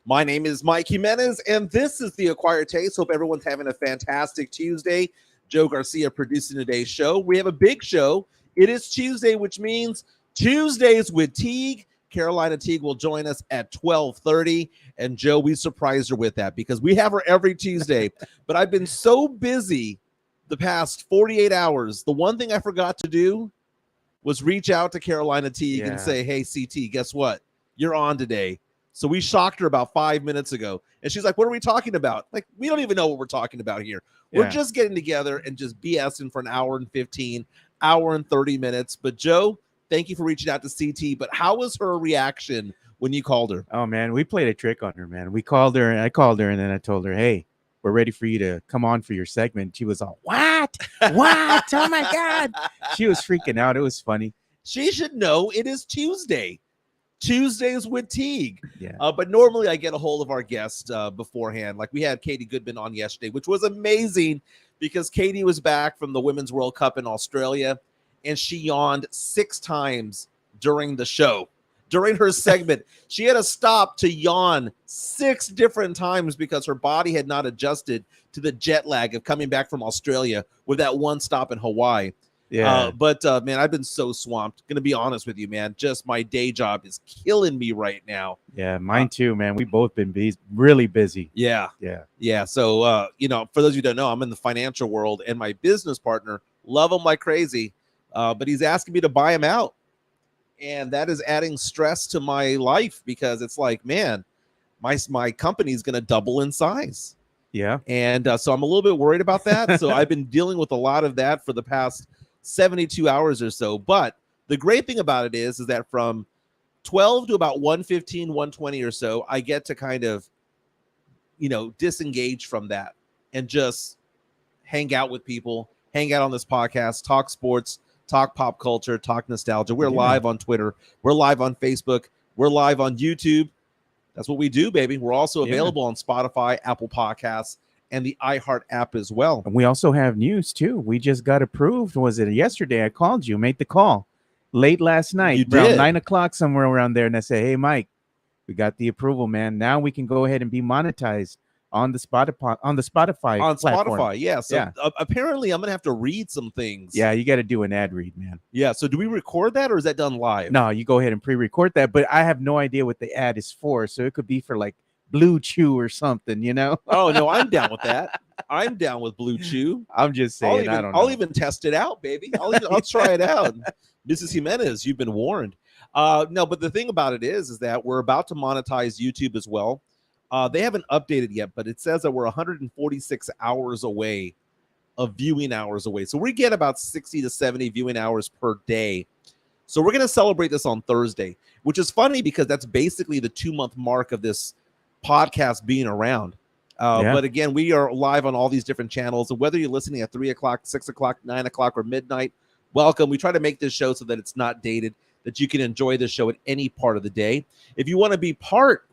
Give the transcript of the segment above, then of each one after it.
My name is Mike Jimenez, and this is The Acquired Taste. Hope everyone's having a fantastic Tuesday. Joe Garcia producing today's show. We have a big show. It is Tuesday, which means Tuesdays with Teague. Carolina Teague will join us at 12:30. And Joe, we surprised her with that because we have her every Tuesday. But I've been so busy the past 48 hours. The one thing I forgot to do was reach out to Carolina Teague and say, hey, CT, guess what? You're on today. So we shocked her about 5 minutes ago. And she's like, what are we talking about? Like, we don't even know what we're talking about here. We're just getting together and just BSing for an hour and 15, hour and 30 minutes. But Joe, thank you for reaching out to CT. But how was her reaction when you called her? Oh, man, we played a trick on her, man. We called her, and I called her, and then I told her, hey, we're ready for you to come on for your segment. She was all, what? What? Oh, my God. She was freaking out. It was funny. She should know it is Tuesday. Tuesdays with Teague. Yeah. But normally I get a hold of our guests beforehand. Like we had Katie Goodman on yesterday, which was amazing because Katie was back from the Women's World Cup in Australia, and she yawned 6 times during the show. During her segment, she had to stop to yawn 6 different times because her body had not adjusted to the jet lag of coming back from Australia with that one stop in Hawaii. Yeah. But man, I've been so swamped. Gonna be honest with you, man. Just my day job is killing me right now. Yeah, mine too, man. We've both been really busy. Yeah. So, for those of you who don't know, I'm in the financial world, and my business partner, love him like crazy, but he's asking me to buy him out. And that is adding stress to my life because it's like, man, my company is going to double in size. Yeah. And so I'm a little bit worried about that. So I've been dealing with a lot of that for the past 72 hours or so. But the great thing about it is that from 12 to about 1:15, 1:20 or so, I get to kind of, disengage from that and just hang out with people, hang out on this podcast, talk sports, talk pop culture, talk nostalgia. We're live on Twitter. We're live on Facebook. We're live on YouTube. That's what we do, baby. We're also available on Spotify, Apple Podcasts, and the iHeart app as well. And we also have news, too. We just got approved. Was it yesterday? I called you, made the call late last night. You around did. 9 o'clock, somewhere around there. And I said, hey, Mike, we got the approval, man. Now we can go ahead and be monetized on the Spotify platform. Spotify, yeah. So apparently I'm going to have to read some things. Yeah, you got to do an ad read, man. Yeah, so do we record that or is that done live? No, you go ahead and pre-record that, but I have no idea what the ad is for, so it could be for like Blue Chew or something, Oh, no, I'm down with that. I'm down with Blue Chew. I'm just saying, I don't know. I'll even test it out, baby. I'll try it out. Mrs. Jimenez, you've been warned. No, but the thing about it is that we're about to monetize YouTube as well. They haven't updated yet, but it says that we're 146 hours away of viewing hours away. So we get about 60 to 70 viewing hours per day. So we're going to celebrate this on Thursday, which is funny because that's basically the 2-month mark of this podcast being around. But again, we are live on all these different channels. And whether you're listening at 3 o'clock, 6 o'clock, 9 o'clock, or midnight, welcome. We try to make this show so that it's not dated, that you can enjoy this show at any part of the day. If you want to be part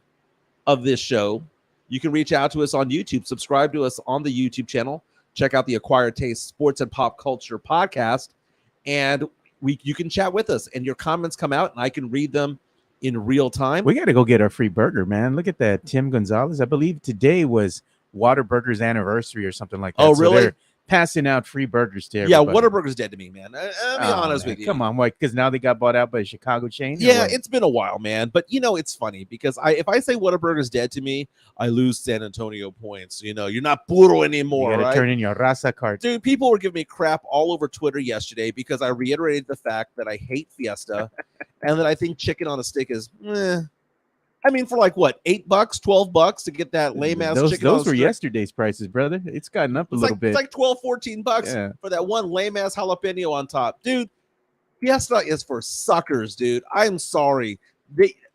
of this show, you can reach out to us on YouTube. Subscribe to us on the YouTube channel. Check out the Acquired Taste Sports and Pop Culture podcast, and you can chat with us. And your comments come out, and I can read them in real time. We got to go get our free burger, man. Look at that, Tim Gonzalez. I believe today was Whataburger's anniversary or something like that. Oh, really? So they're passing out free burgers to everybody. Yeah, Whataburger's dead to me, man. I'll be honest with you. Come on, Mike, because now they got bought out by a Chicago chain. Yeah, it's been a while, man. But it's funny because if I say Whataburger's dead to me, I lose San Antonio points. You're not puro anymore, you gotta right? turn in your raza card. Dude, people were giving me crap all over Twitter yesterday because I reiterated the fact that I hate Fiesta and that I think chicken on a stick is I mean, for like what, $8, $12 to get that lame ass chicken. Those were yesterday's prices, brother. It's gotten up a little bit. It's like $12, $14 for that one lame ass jalapeno on top, dude. Fiesta is for suckers, dude. I'm sorry.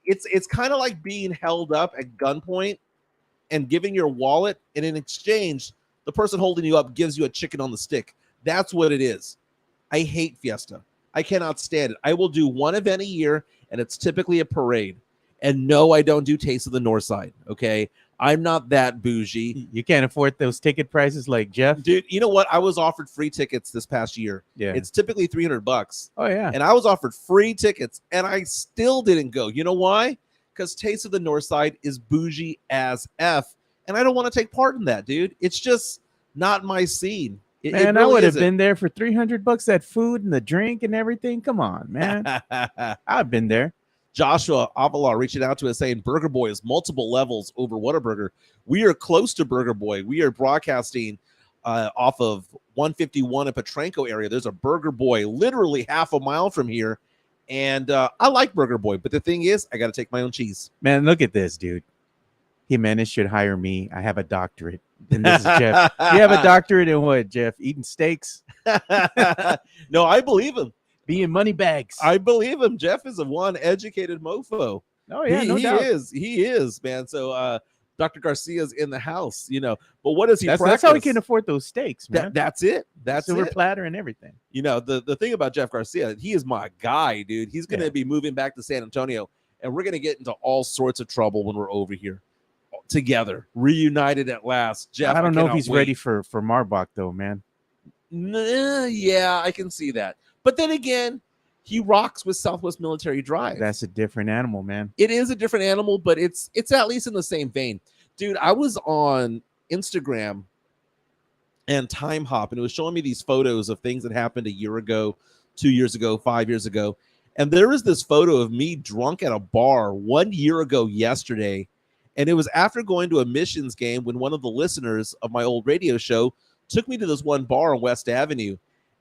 It's kind of like being held up at gunpoint and giving your wallet, and in exchange, the person holding you up gives you a chicken on the stick. That's what it is. I hate Fiesta. I cannot stand it. I will do one event a year, and it's typically a parade. And no, I don't do Taste of the North Side, okay? I'm not that bougie. You can't afford those ticket prices like Jeff? Dude, you know what? I was offered free tickets this past year. Yeah. It's typically $300. Oh, yeah. And I was offered free tickets, and I still didn't go. You know why? because Taste of the North Side is bougie as F. And I don't want to take part in that, dude. It's just not my scene. It Man, I really would have isn't. been there for $300. That food and the drink and everything. Come on, man. I've been there. Joshua Avalar reaching out to us saying Burger Boy is multiple levels over Whataburger. We are close to Burger Boy. We are broadcasting off of 151 in Petranco area. There's a Burger Boy literally half a mile from here. And I like Burger Boy. But the thing is, I got to take my own cheese. Man, look at this, dude. Jimenez should hire me. I have a doctorate. And this is Jeff. You have a doctorate in what, Jeff? Eating steaks? No, I believe him. Being money bags. I believe him. Jeff is a one educated mofo. Oh, yeah, he, no he doubt. is. He is, man. So Dr. Garcia's in the house, you know. But what does he practice? That's how he can afford those steaks, man. That's it. That's Silver it. platter and everything. You know, the thing about Jeff Garcia, he is my guy, dude. He's going to be moving back to San Antonio, and we're going to get into all sorts of trouble when we're over here together, reunited at last. Jeff, I don't know if he's wait. ready for Marbach, though, man. Yeah, I can see that. But then again, he rocks with Southwest Military Drive. That's a different animal, man. It is a different animal, but it's at least in the same vein. Dude, I was on Instagram and Time Hop, and it was showing me these photos of things that happened a year ago, 2 years ago, 5 years ago. And there is this photo of me drunk at a bar 1 year ago yesterday. And it was after going to a missions game when one of the listeners of my old radio show took me to this one bar on West Avenue.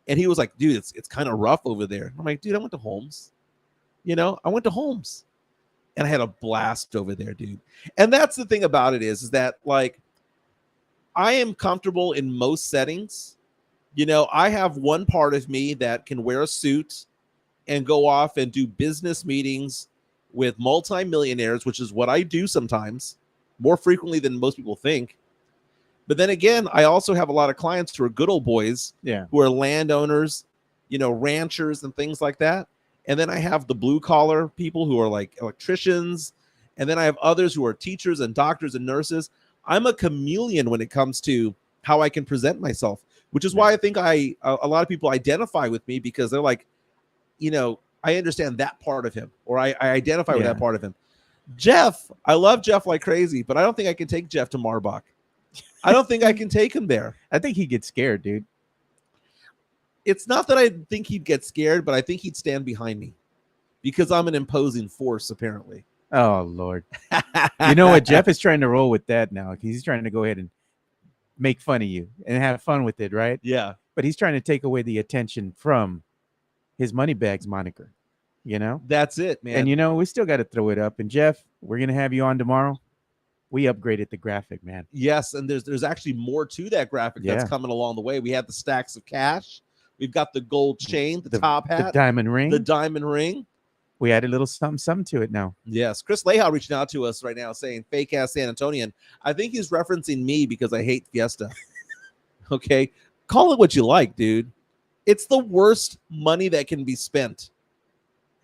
And he was like, dude, it's kind of rough over there. I'm like, dude, I went to Holmes. You know, I went to Holmes. And I had a blast over there, dude. And that's the thing about it is that, like, I am comfortable in most settings. You know, I have one part of me that can wear a suit and go off and do business meetings with multimillionaires, which is what I do sometimes, more frequently than most people think. But then again, I also have a lot of clients who are good old boys, who are landowners, you know, ranchers and things like that. And then I have the blue collar people who are like electricians. And then I have others who are teachers and doctors and nurses. I'm a chameleon when it comes to how I can present myself, which is why I think a lot of people identify with me, because they're like, you know, I understand that part of him, or I identify with that part of him. Jeff, I love Jeff like crazy, but I don't think I can take Jeff to Marbach. I don't think I can take him there. I think he'd get scared, dude. It's not that I think he'd get scared, but I think he'd stand behind me because I'm an imposing force, apparently. Oh, Lord. You know what? Jeff is trying to roll with that now. He's trying to go ahead and make fun of you and have fun with it, right? Yeah. But he's trying to take away the attention from his Moneybags moniker, you know? That's it, man. And, you know, we still got to throw it up. And, Jeff, we're going to have you on tomorrow. We upgraded the graphic, man. Yes, and there's actually more to that graphic that's coming along the way. We have the stacks of cash. We've got the gold chain, the top hat, the diamond ring. The diamond ring. We added a little something to it now. Yes. Chris Lehau reaching out to us right now saying fake ass San Antonian. I think he's referencing me because I hate Fiesta. Okay. Call it what you like, dude. It's the worst money that can be spent.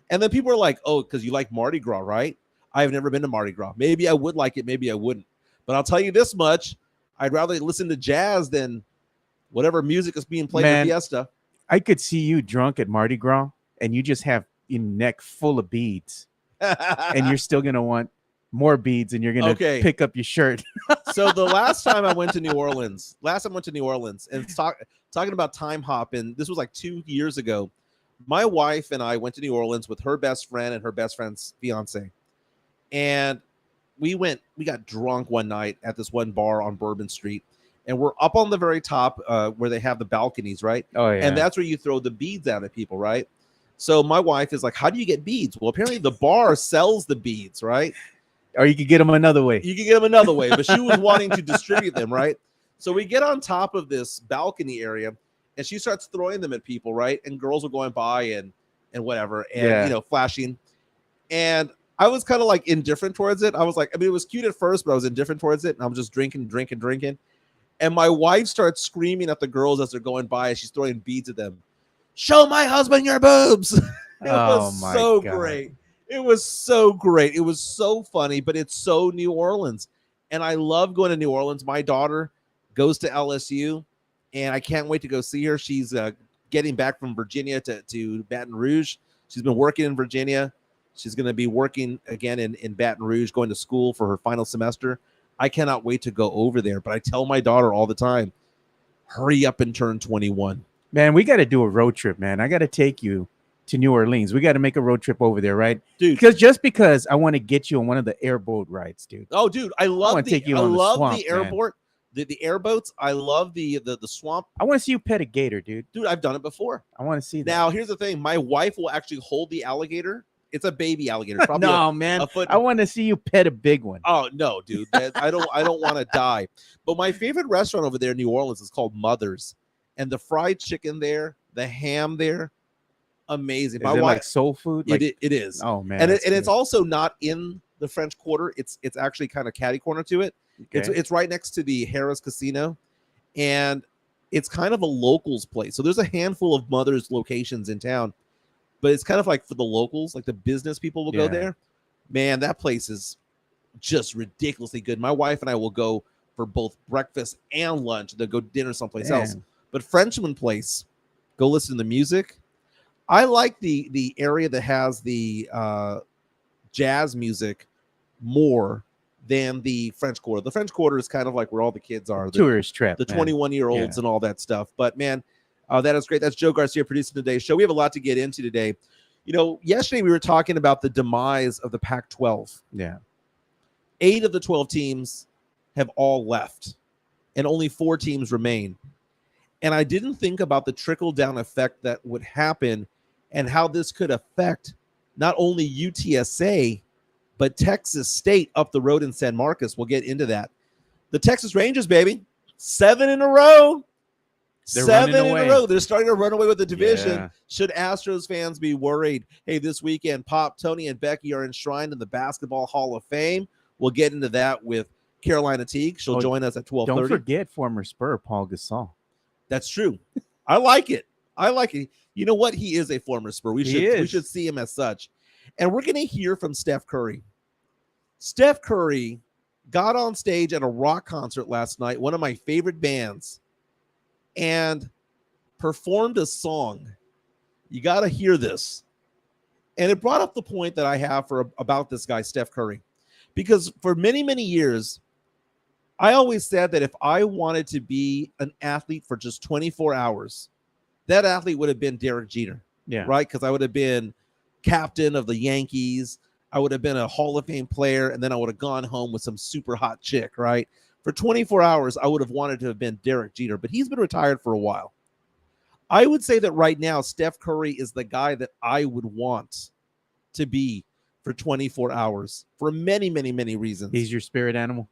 And then people are like, oh, because you like Mardi Gras, right? I've never been to Mardi Gras. Maybe I would like it. Maybe I wouldn't. But I'll tell you this much. I'd rather listen to jazz than whatever music is being played at Fiesta. I could see you drunk at Mardi Gras and you just have your neck full of beads. And you're still going to want more beads and you're going to pick up your shirt. So the last time I went to New Orleans, and talking about Time Hop, and this was like 2 years ago, my wife and I went to New Orleans with her best friend and her best friend's fiance. And we got drunk one night at this one bar on Bourbon Street. And we're up on the very top where they have the balconies, right? Oh, yeah. And that's where you throw the beads out at people, right? So my wife is like, how do you get beads? Well, apparently the bar sells the beads, right? Or you could get them another way. You could get them another way, but she was wanting to distribute them, right? So we get on top of this balcony area, and she starts throwing them at people, right? And girls are going by and whatever, and, you know, flashing. And I was kind of like indifferent towards it. I was like, I mean, it was cute at first, but I was indifferent towards it. And I was just drinking. And my wife starts screaming at the girls as they're going by as she's throwing beads at them. Show my husband your boobs. It was so great. It was so great. It was so funny, but it's so New Orleans. And I love going to New Orleans. My daughter goes to LSU, and I can't wait to go see her. She's getting back from Virginia to Baton Rouge. She's been working in Virginia. She's going to be working again in Baton Rouge, going to school for her final semester. I cannot wait to go over there. But I tell my daughter all the time, hurry up and turn 21. Man, we got to do a road trip, man. I got to take you to New Orleans. We got to make a road trip over there, right? Dude. Because I want to get you on one of the airboat rides, dude. Oh, dude, I love the airport. The airboats. I love the swamp. I want to see you pet a gator, dude. Dude, I've done it before. I want to see that. Now, here's the thing. My wife will actually hold the alligator. It's a baby alligator. Probably man. A foot. I want to see you pet a big one. Oh, no, dude. I don't want to die. But my favorite restaurant over there in New Orleans is called Mother's. And the fried chicken there, the ham there, amazing. Is it like soul food? It is. Oh, man. And it's also not in the French Quarter. It's actually kind of catty corner to it. Okay. It's right next to the Harrah's Casino, and it's kind of a locals place. So there's a handful of Mother's locations in town, but it's kind of like for the locals, like the business people will go there. Man, that place is just ridiculously good. My wife and I will go for both breakfast and lunch, then go dinner someplace else. But Frenchman Place, go listen to the music. I like the area that has the jazz music more than the French Quarter. The French Quarter is kind of like where all the kids are. Tourist trap. The 21-year-olds and all that stuff. But, man, that is great. That's Joe Garcia producing today's show. We have a lot to get into today. You know, yesterday we were talking about the demise of the Pac-12. Yeah. 8 of the 12 teams have all left, and only 4 teams remain. And I didn't think about the trickle-down effect that would happen and how this could affect not only UTSA, but Texas State up the road in San Marcos. We'll get into that. The Texas Rangers, baby, 7 in a row. They're 7 in a row. They're starting to run away with the division. Yeah. Should Astros fans be worried? Hey, this weekend, Pop, Tony, and Becky are enshrined in the Basketball Hall of Fame. We'll get into that with Carolina Teague. She'll join us at 12:30. Don't forget former Spur Paul Gasol. That's true. I like it. You know what? He is a former Spur. We should see him as such. And we're going to hear from Steph Curry. Steph Curry got on stage at a rock concert last night, one of my favorite bands, and performed a song. You got to hear this. And it brought up the point that I have about this guy, Steph Curry. Because for many, many years, I always said that if I wanted to be an athlete for just 24 hours, that athlete would have been Derek Jeter. Yeah. Right? Because I would have been captain of the Yankees. I would have been a Hall of Fame player, and then I would have gone home with some super hot chick, right? For 24 hours, I would have wanted to have been Derek Jeter, but he's been retired for a while. I would say that right now, Steph Curry is the guy that I would want to be for 24 hours for many, many, many reasons. He's your spirit animal?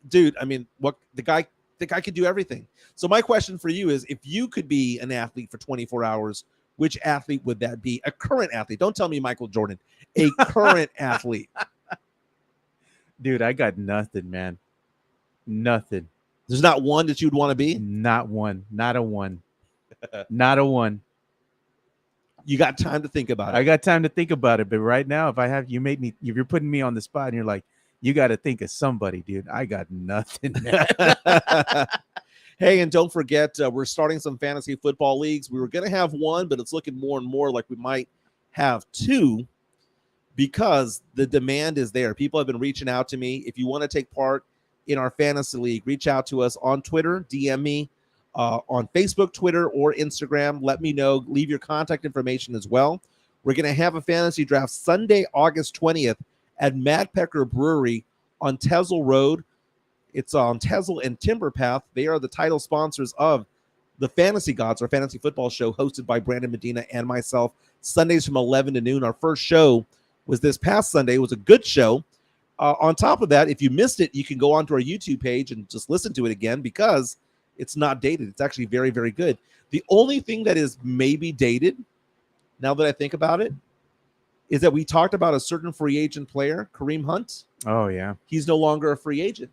Dude, I mean, the guy could do everything. So my question for you is, if you could be an athlete for 24 hours, which athlete would that be? A current athlete. Don't tell me Michael Jordan. A current athlete. Dude, I got nothing, man. Nothing. There's not one that you'd want to be? Not one. Not a one. Not a one. You got time to think about it. I got time to think about it, but right now, if you're putting me on the spot and you're like, you got to think of somebody, dude. I got nothing. Hey, and don't forget, we're starting some fantasy football leagues. We were going to have one, but it's looking more and more like we might have 2 because the demand is there. People have been reaching out to me. If you want to take part in our fantasy league, reach out to us on Twitter, DM me on Facebook, Twitter, or Instagram. Let me know. Leave your contact information as well. We're going to have a fantasy draft Sunday, August 20th at Mad Pecker Brewery on Tezel Road. It's on Tezel and Timber Path. They are the title sponsors of the Fantasy Gods, our fantasy football show hosted by Brandon Medina and myself, Sundays from 11 to noon. Our first show was this past Sunday. It was a good show. On top of that, if you missed it, you can go onto our YouTube page and just listen to it again because it's not dated. It's actually very, very good. The only thing that is maybe dated, now that I think about it, is that we talked about a certain free agent player, Kareem Hunt. Oh, yeah. He's no longer a free agent.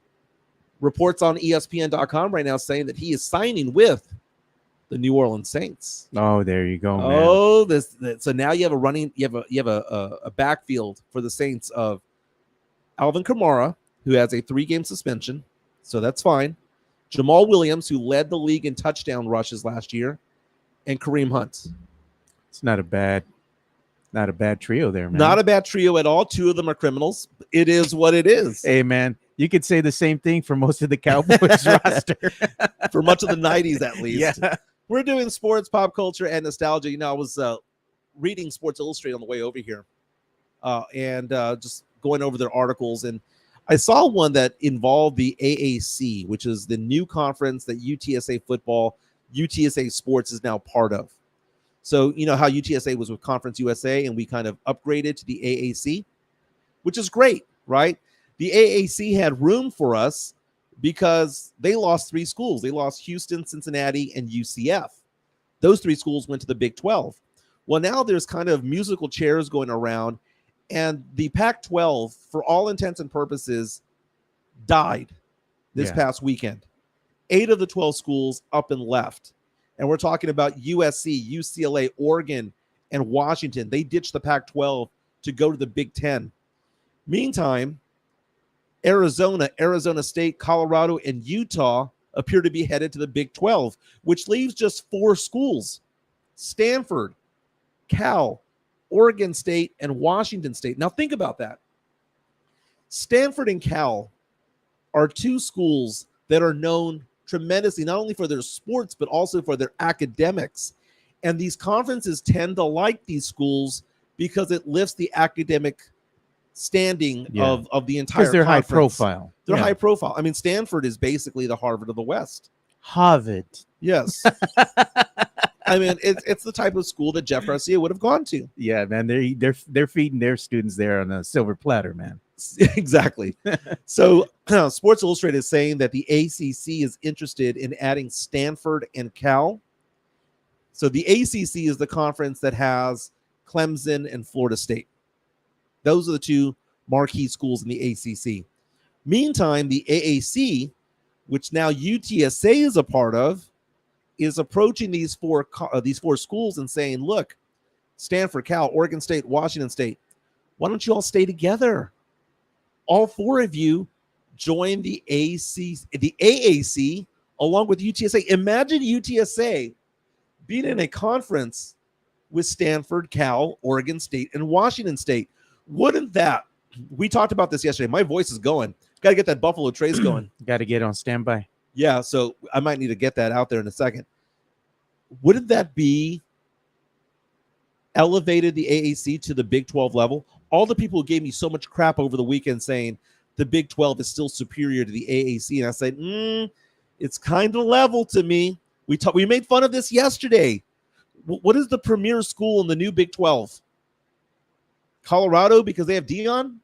Reports on ESPN.com right now saying that he is signing with the New Orleans Saints. Oh, there you go, man. Oh, so now you have a backfield for the Saints of Alvin Kamara, who has a 3-game suspension, so that's fine. Jamal Williams, who led the league in touchdown rushes last year, and Kareem Hunt. It's not a bad Not a bad trio there, man. Not a bad trio at all. Two of them are criminals. It is what it is. Hey, man, you could say the same thing for most of the Cowboys roster. For much of the 90s, at least. Yeah. We're doing sports, pop culture, and nostalgia. You know, I was reading Sports Illustrated on the way over here and just going over their articles. And I saw one that involved the AAC, which is the new conference that UTSA football, UTSA sports is now part of. So, you know how UTSA was with Conference USA and we kind of upgraded to the AAC, which is great, right? The AAC had room for us because they lost 3 schools. They lost Houston, Cincinnati, and UCF. Those 3 schools went to the Big 12. Well, now there's kind of musical chairs going around, and the Pac-12, for all intents and purposes, died this past weekend. 8 of the 12 schools up and left. And we're talking about USC, UCLA, Oregon, and Washington. They ditched the Pac-12 to go to the Big 10. Meantime, Arizona, Arizona State, Colorado, and Utah appear to be headed to the Big 12, which leaves just 4 schools: Stanford, Cal, Oregon State, and Washington State. Now think about that. Stanford and Cal are 2 schools that are known tremendously, not only for their sports, but also for their academics. And these conferences tend to like these schools because it lifts the academic standing of the entire because they're conference. high profile. They're high profile. I mean, Stanford is basically the Harvard of the West. Harvard. Yes. I mean, it's the type of school that Jeff Garcia would have gone to. Yeah, man, they're feeding their students there on a silver platter, man. Exactly. So Sports Illustrated is saying that the ACC is interested in adding Stanford and Cal. So the ACC is the conference that has Clemson and Florida State. Those are the 2 marquee schools in the ACC. Meantime, the AAC, which now UTSA is a part of, is approaching these 4 schools and saying, look, Stanford, Cal, Oregon State, Washington State, why don't you all stay together? All 4 of you join the AAC along with UTSA. Imagine UTSA being in a conference with Stanford, Cal, Oregon State, and Washington State. Wouldn't that? We talked about this yesterday. My voice is going. Got to get that Buffalo Trace going. Got to get on standby. Yeah, so I might need to get that out there in a second. Wouldn't that be elevated the AAC to the Big 12 level? All the people who gave me so much crap over the weekend saying the Big 12 is still superior to the AAC, and I said, it's kind of level to me. We made fun of this yesterday. What is the premier school in the new Big 12? Colorado, because they have Dion?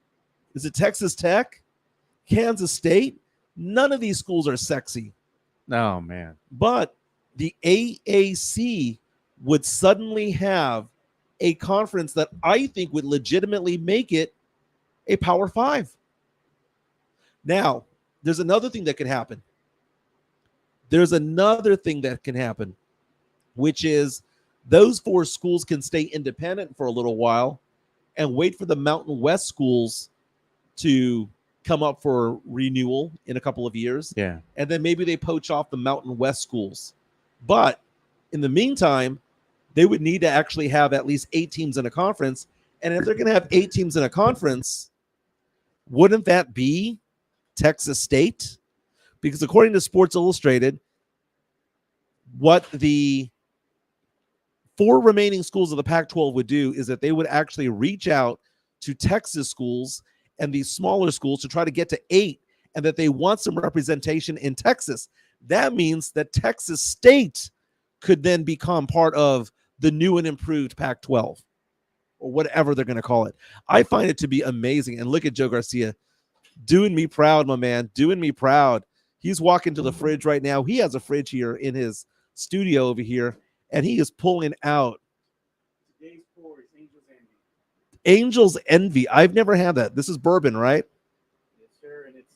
Is it Texas Tech? Kansas State? None of these schools are sexy. Oh, man. But the AAC would suddenly have a conference that I think would legitimately make it a Power 5. Now, there's another thing that could happen. Which is those 4 schools can stay independent for a little while and wait for the Mountain West schools to come up for renewal in a couple of years. Yeah. And then maybe they poach off the Mountain West schools. But in the meantime, they would need to actually have at least 8 teams in a conference. And if they're going to have 8 teams in a conference, wouldn't that be Texas State? Because according to Sports Illustrated, what the 4 remaining schools of the Pac-12 would do is that they would actually reach out to Texas schools and these smaller schools to try to get to 8, and that they want some representation in Texas. That means that Texas State could then become part of the new and improved Pac-12, or whatever they're going to call it. I find it to be amazing. And look at Joe Garcia doing me proud, my man, doing me proud. He's walking to the fridge right now. He has a fridge here in his studio over here, and he is pulling out Today's pour is Angel's Envy. Angel's Envy. I've never had that. This is bourbon, right? Yes, sir. And it's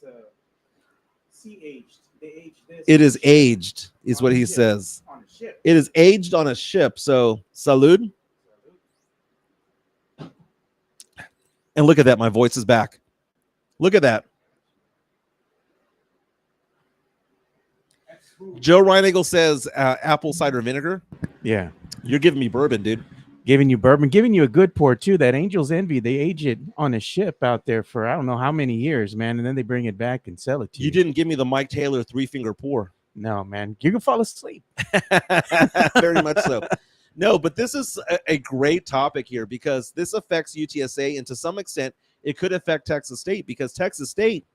sea-aged. They aged this. It is aged, is what he says. On a ship. It is aged on a ship. So, salud. And look at that. My voice is back. Look at that. Joe Reinagle says apple cider vinegar. Yeah. You're giving me bourbon, dude. Giving you bourbon, giving you a good pour too. That Angel's Envy, they age it on a ship out there for I don't know how many years, man, and then they bring it back and sell it to you. You didn't give me the Mike Taylor 3-finger pour. No, man, you can fall asleep. Very much so. No, but this is a great topic here because this affects UTSA, and to some extent, it could affect Texas State because Texas State,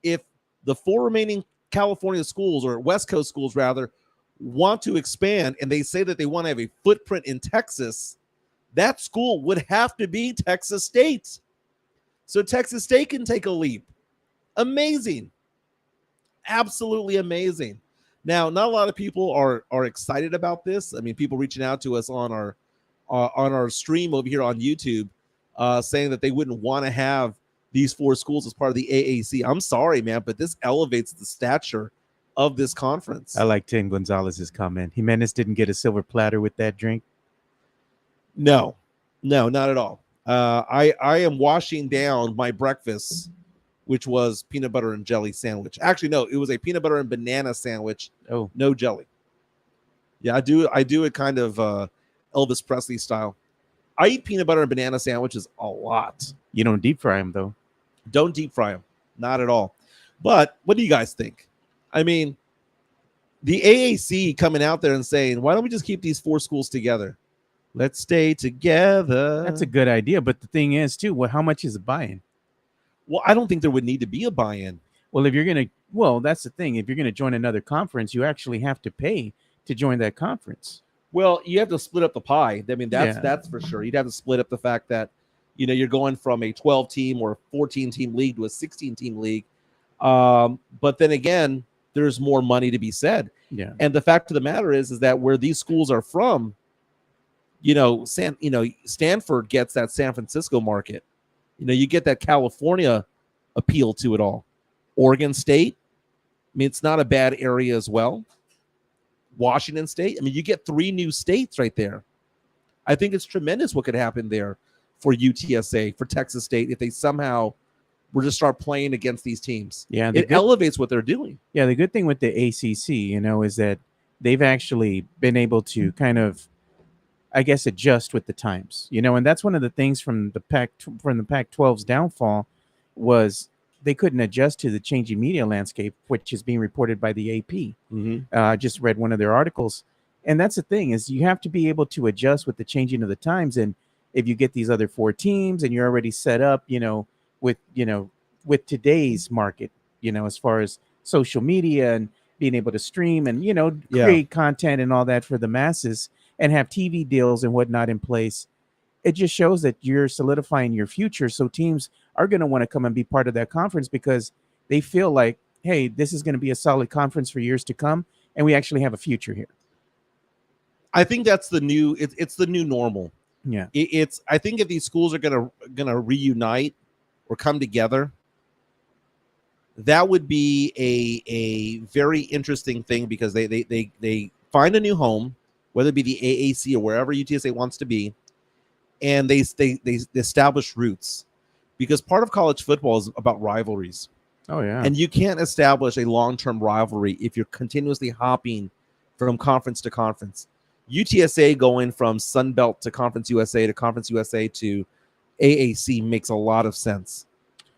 if the 4 remaining California schools or West Coast schools rather want to expand and they say that they want to have a footprint in Texas, that school would have to be Texas State. So Texas State can take a leap. Amazing. Absolutely amazing. Now, not a lot of people are excited about this. I mean, people reaching out to us on our stream over here on YouTube, saying that they wouldn't want to have these 4 schools as part of the AAC. I'm sorry, man, but this elevates the stature of this conference. I like Tim Gonzalez's comment. Jimenez didn't get a silver platter with that drink. No, not at all. I am washing down my breakfast, which was peanut butter and jelly sandwich. Actually, no, it was a peanut butter and banana sandwich. Oh, no jelly. Yeah, I do it kind of Elvis Presley style. I eat peanut butter and banana sandwiches a lot. You don't deep fry them though. Don't deep fry them, not at all. But what do you guys think? I mean, the AAC coming out there and saying, why don't we just keep these 4 schools together? Let's stay together. That's a good idea, but the thing is too, well, how much is it buy-in? Well, I don't think there would need to be a buy-in. Well, that's the thing. If you're gonna join another conference, you actually have to pay to join that conference. Well, you have to split up the pie. I mean, that's for sure. You'd have to split up the fact that, you're going from a 12-team or 14-team league to a 16-team league. But then again, there's more money to be said. Yeah. And the fact of the matter is that where these schools are from, Stanford gets that San Francisco market. You get that California appeal to it all. Oregon State, I mean, it's not a bad area as well. Washington State, I mean, you get 3 new states right there. I think it's tremendous what could happen there for UTSA, for Texas State, if they somehow were to start playing against these teams. Yeah, it elevates what they're doing. Yeah, the good thing with the ACC, is that they've actually been able to kind of, I guess, adjust with the times, and that's one of the things from the Pac-12's downfall was they couldn't adjust to the changing media landscape, which is being reported by the AP. Mm-hmm. I just read one of their articles, and that's the thing is you have to be able to adjust with the changing of the times. And if you get these other 4 teams and you're already set up, with today's market, as far as social media and being able to stream and, create content and all that for the masses and have TV deals and whatnot in place, it just shows that you're solidifying your future. So teams are going to want to come and be part of that conference because they feel like, hey, this is going to be a solid conference for years to come, and we actually have a future here. I think that's the new. It's the new normal. Yeah, I think if these schools are gonna reunite or come together, that would be a very interesting thing because they find a new home, whether it be the AAC or wherever UTSA wants to be, and they establish roots, because part of college football is about rivalries. Oh yeah, and you can't establish a long-term rivalry if you're continuously hopping from conference to conference. UTSA going from Sun Belt to Conference USA to Conference USA to AAC makes a lot of sense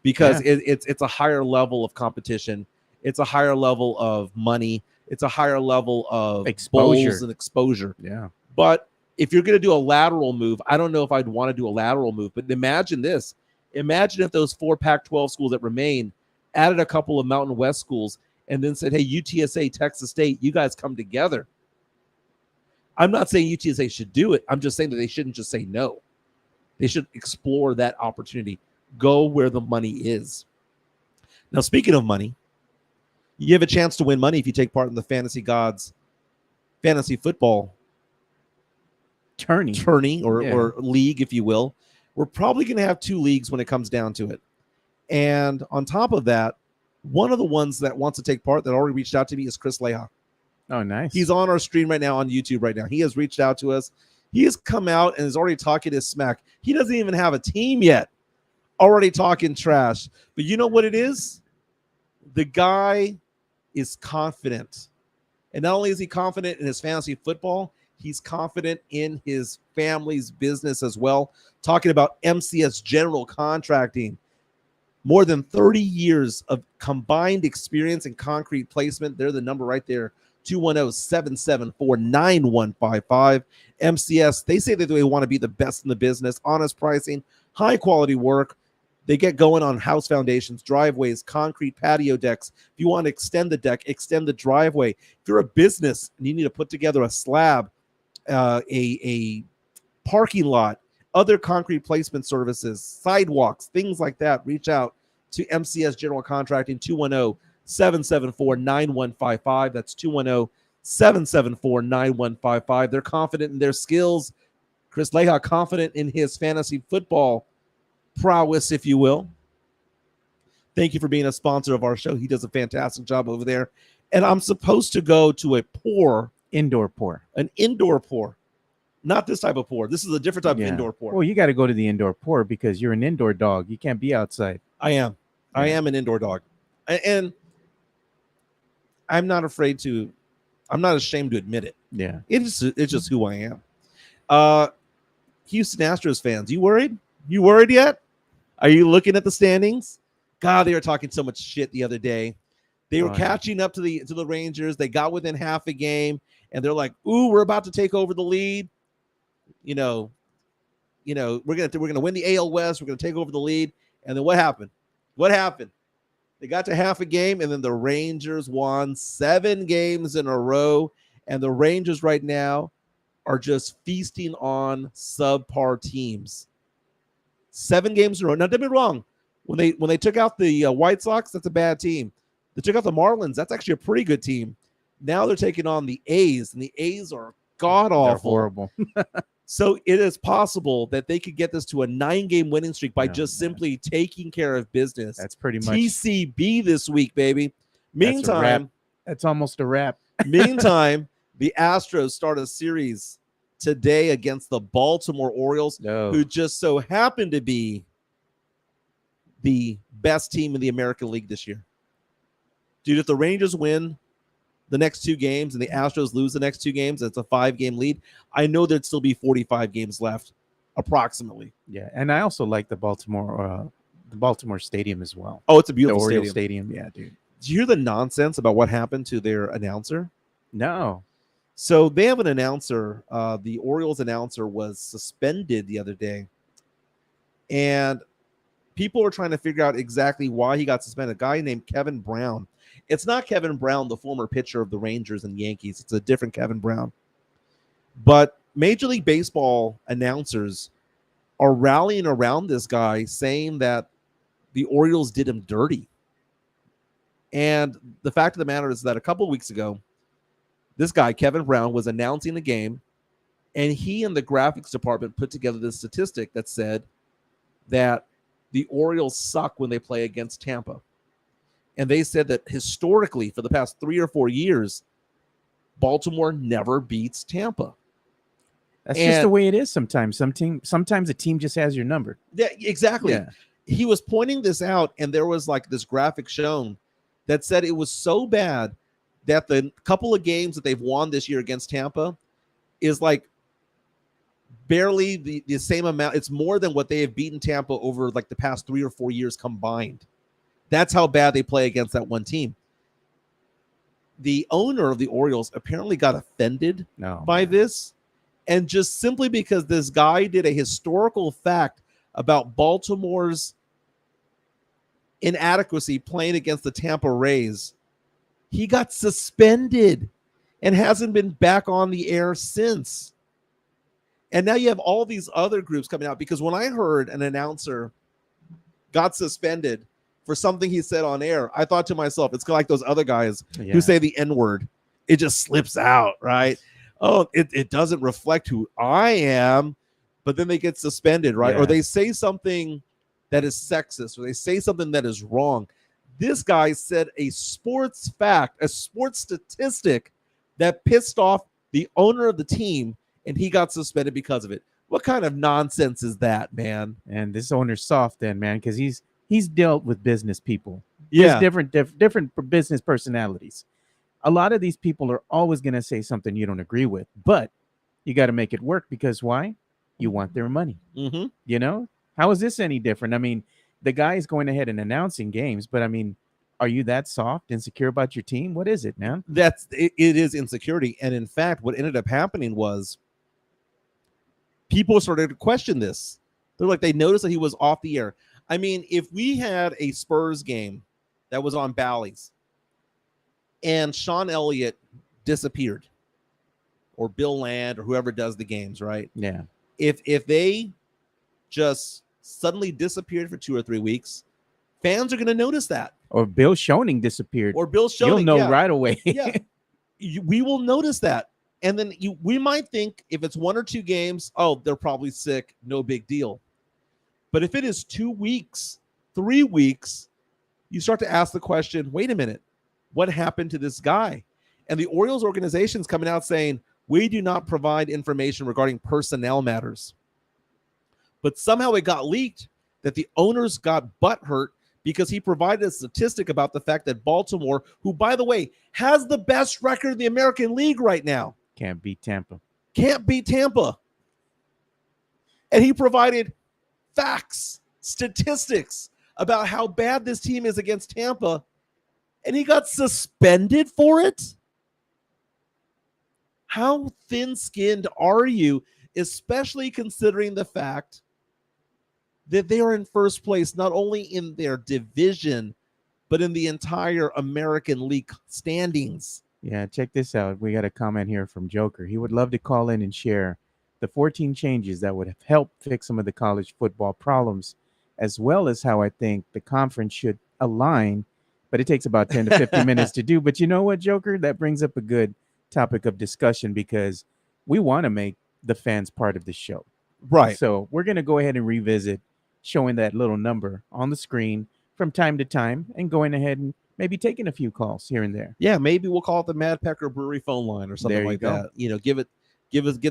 because it's a higher level of competition. It's a higher level of money. It's a higher level of exposure and exposure. Yeah. But if you're going to do a lateral move, I don't know if I'd want to do a lateral move, but imagine this. Imagine if those 4 Pac-12 schools that remain added a couple of Mountain West schools and then said, hey, UTSA, Texas State, you guys come together. I'm not saying UTSA should do it. I'm just saying that they shouldn't just say no. They should explore that opportunity. Go where the money is. Now, speaking of money, you have a chance to win money if you take part in the Fantasy Gods fantasy football tourney or league, if you will. We're probably going to have 2 leagues when it comes down to it. And on top of that, one of the ones that wants to take part that already reached out to me is Chris Leha. Oh, nice. He's on our stream right now on YouTube right now. He has reached out to us. He has come out and is already talking his smack. He doesn't even have a team yet. Already talking trash. But you know what it is? The guy is confident. And not only is he confident in his fantasy football, He's confident in his family's business as well. Talking about MCS General Contracting. More than 30 years of combined experience in concrete placement. They're the number right there. 210-774-9155. MCS, they say that they want to be the best in the business. Honest pricing, high quality work. They get going on house foundations, driveways, concrete patio decks. If you want to extend the deck, extend the driveway. If you're a business and you need to put together a slab, a parking lot, other concrete placement services, sidewalks, things like that, reach out to MCS General Contracting, 210-774-9155. That's 210-774-9155. They're confident in their skills. Chris Leha confident in his fantasy football prowess, if you will. Thank you for being a sponsor of our show. He does a fantastic job over there. And I'm supposed to go to an indoor pour. Not this type of pour. This is a different type of indoor pour. Well, you got to go to the indoor pour because you're an indoor dog. You can't be outside. I am. Yeah. I am an indoor dog. And I'm not ashamed to admit it. Yeah. It's just who I am. Houston Astros fans, you worried? You worried yet? Are you looking at the standings? God, they were talking so much shit the other day. They were catching up to the Rangers. They got within half a game, and they're like, "Ooh, we're about to take over the lead. We're gonna win the AL West. We're gonna take over the lead." And then what happened? They got to half a game, and then the Rangers won 7 games in a row. And the Rangers right now are just feasting on subpar teams. 7 games in a row. Now, don't get me wrong. When they took out the White Sox, that's a bad team. They took out the Marlins. That's actually a pretty good team. Now they're taking on the A's, and the A's are god-awful. They're horrible. So it is possible that they could get this to a 9-game winning streak by simply taking care of business. That's pretty much TCB this week, baby. Meantime, that's almost a wrap. Meantime, the Astros start a series today against the Baltimore Orioles, who just so happen to be the best team in the American League this year. Dude, if the Rangers win the next 2 games and the Astros lose the next 2 games, it's a 5-game lead. I know there'd still be 45 games left, approximately. Yeah, and I also like the Baltimore Stadium as well. Oh, it's a beautiful stadium. Yeah, dude. Did you hear the nonsense about what happened to their announcer? No. So they have an announcer. The Orioles announcer was suspended the other day, and people are trying to figure out exactly why he got suspended. A guy named Kevin Brown. It's not Kevin Brown, the former pitcher of the Rangers and Yankees. It's a different Kevin Brown. But Major League Baseball announcers are rallying around this guy, saying that the Orioles did him dirty. And the fact of the matter is that a couple of weeks ago, this guy, Kevin Brown, was announcing the game, and he and the graphics department put together this statistic that said that the Orioles suck when they play against Tampa. And they said that historically, for the past 3 or 4 years, Baltimore never beats Tampa. That's just the way it is sometimes. Sometimes a team just has your number. Yeah, exactly. Yeah. He was pointing this out, and there was like this graphic shown that said it was so bad that the couple of games that they've won this year against Tampa is like barely the same amount. It's more than what they have beaten Tampa over like the past 3 or 4 years combined. That's how bad they play against that one team. The owner of the Orioles apparently got offended by this. And just simply because this guy did a historical fact about Baltimore's inadequacy playing against the Tampa Rays, he got suspended and hasn't been back on the air since. And now you have all these other groups coming out, because when I heard an announcer got suspended for something he said on air, I thought to myself, it's like those other guys who say the N-word. It just slips out, right? Oh, it doesn't reflect who I am, but then they get suspended, right? Or they say something that is sexist, or they say something that is wrong. This guy said a sports fact, a sports statistic that pissed off the owner of the team, and he got suspended because of it. What kind of nonsense is that, man? And this owner's soft then, man, because he's dealt with business people. Yeah. Different business personalities. A lot of these people are always going to say something you don't agree with, but You got to make it work because why? You want their money. Mm-hmm. You know, how is this any different? I mean, the guy is going ahead and announcing games, but I mean, are you that soft and secure about your team? What is it, man? It is insecurity. And in fact, what ended up happening was people started to question this. They're like, they noticed that he was off the air. I mean, if we had a Spurs game that was on Bally's and Sean Elliott disappeared, or Bill Land, or whoever does the games, right? Yeah. If they just suddenly disappeared for 2 or 3 weeks, fans are going to notice that. Or Bill Schoening disappeared. Or Bill Schoening, you'll know right away. Yeah, we will notice that. And then we might think if it's 1 or 2 games, oh, they're probably sick, no big deal. But if it is 2 weeks, 3 weeks, you start to ask the question, wait a minute, what happened to this guy? And the Orioles organization's coming out saying, we do not provide information regarding personnel matters. But somehow it got leaked that the owners got butthurt because he provided a statistic about the fact that Baltimore, who, by the way, has the best record in the American League right now, can't beat Tampa. And he provided facts, statistics about how bad this team is against Tampa, and he got suspended for it? How thin-skinned are you, especially considering the fact that they are in first place, not only in their division, but in the entire American League standings? Yeah, check this out. We got a comment here from Joker. He would love to call in and share the 14 changes that would have helped fix some of the college football problems, as well as how I think the conference should align. But it takes about 10 to 15 minutes to do. But you know what, Joker? That brings up a good topic of discussion because we want to make the fans part of the show. Right. So we're going to go ahead and revisit showing that little number on the screen from time to time and going ahead and maybe taking a few calls here and there. Yeah, maybe we'll call it the Mad Pecker Brewery phone line or something like that. You know, give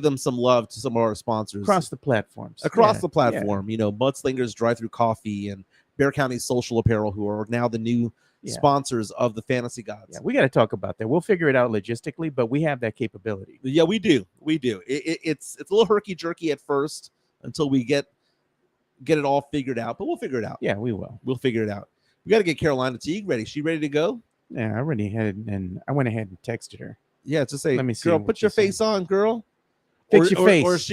them some love to some of our sponsors across the platforms. The platform. You know, Mudslingers Drive Through Coffee and Bear County Social Apparel, who are now the new sponsors of the Fantasy Gods. Yeah, we got to talk about that. We'll figure it out logistically, but we have that capability. Yeah, we do. It's a little herky jerky at first until we get it all figured out, but we'll figure it out. Yeah, we will. We'll figure it out. We got to get Carolina Teague ready. She ready to go? Yeah, I went ahead and texted her. Yeah, just say, let me see, girl, put your face on, girl. Fix your face. Or is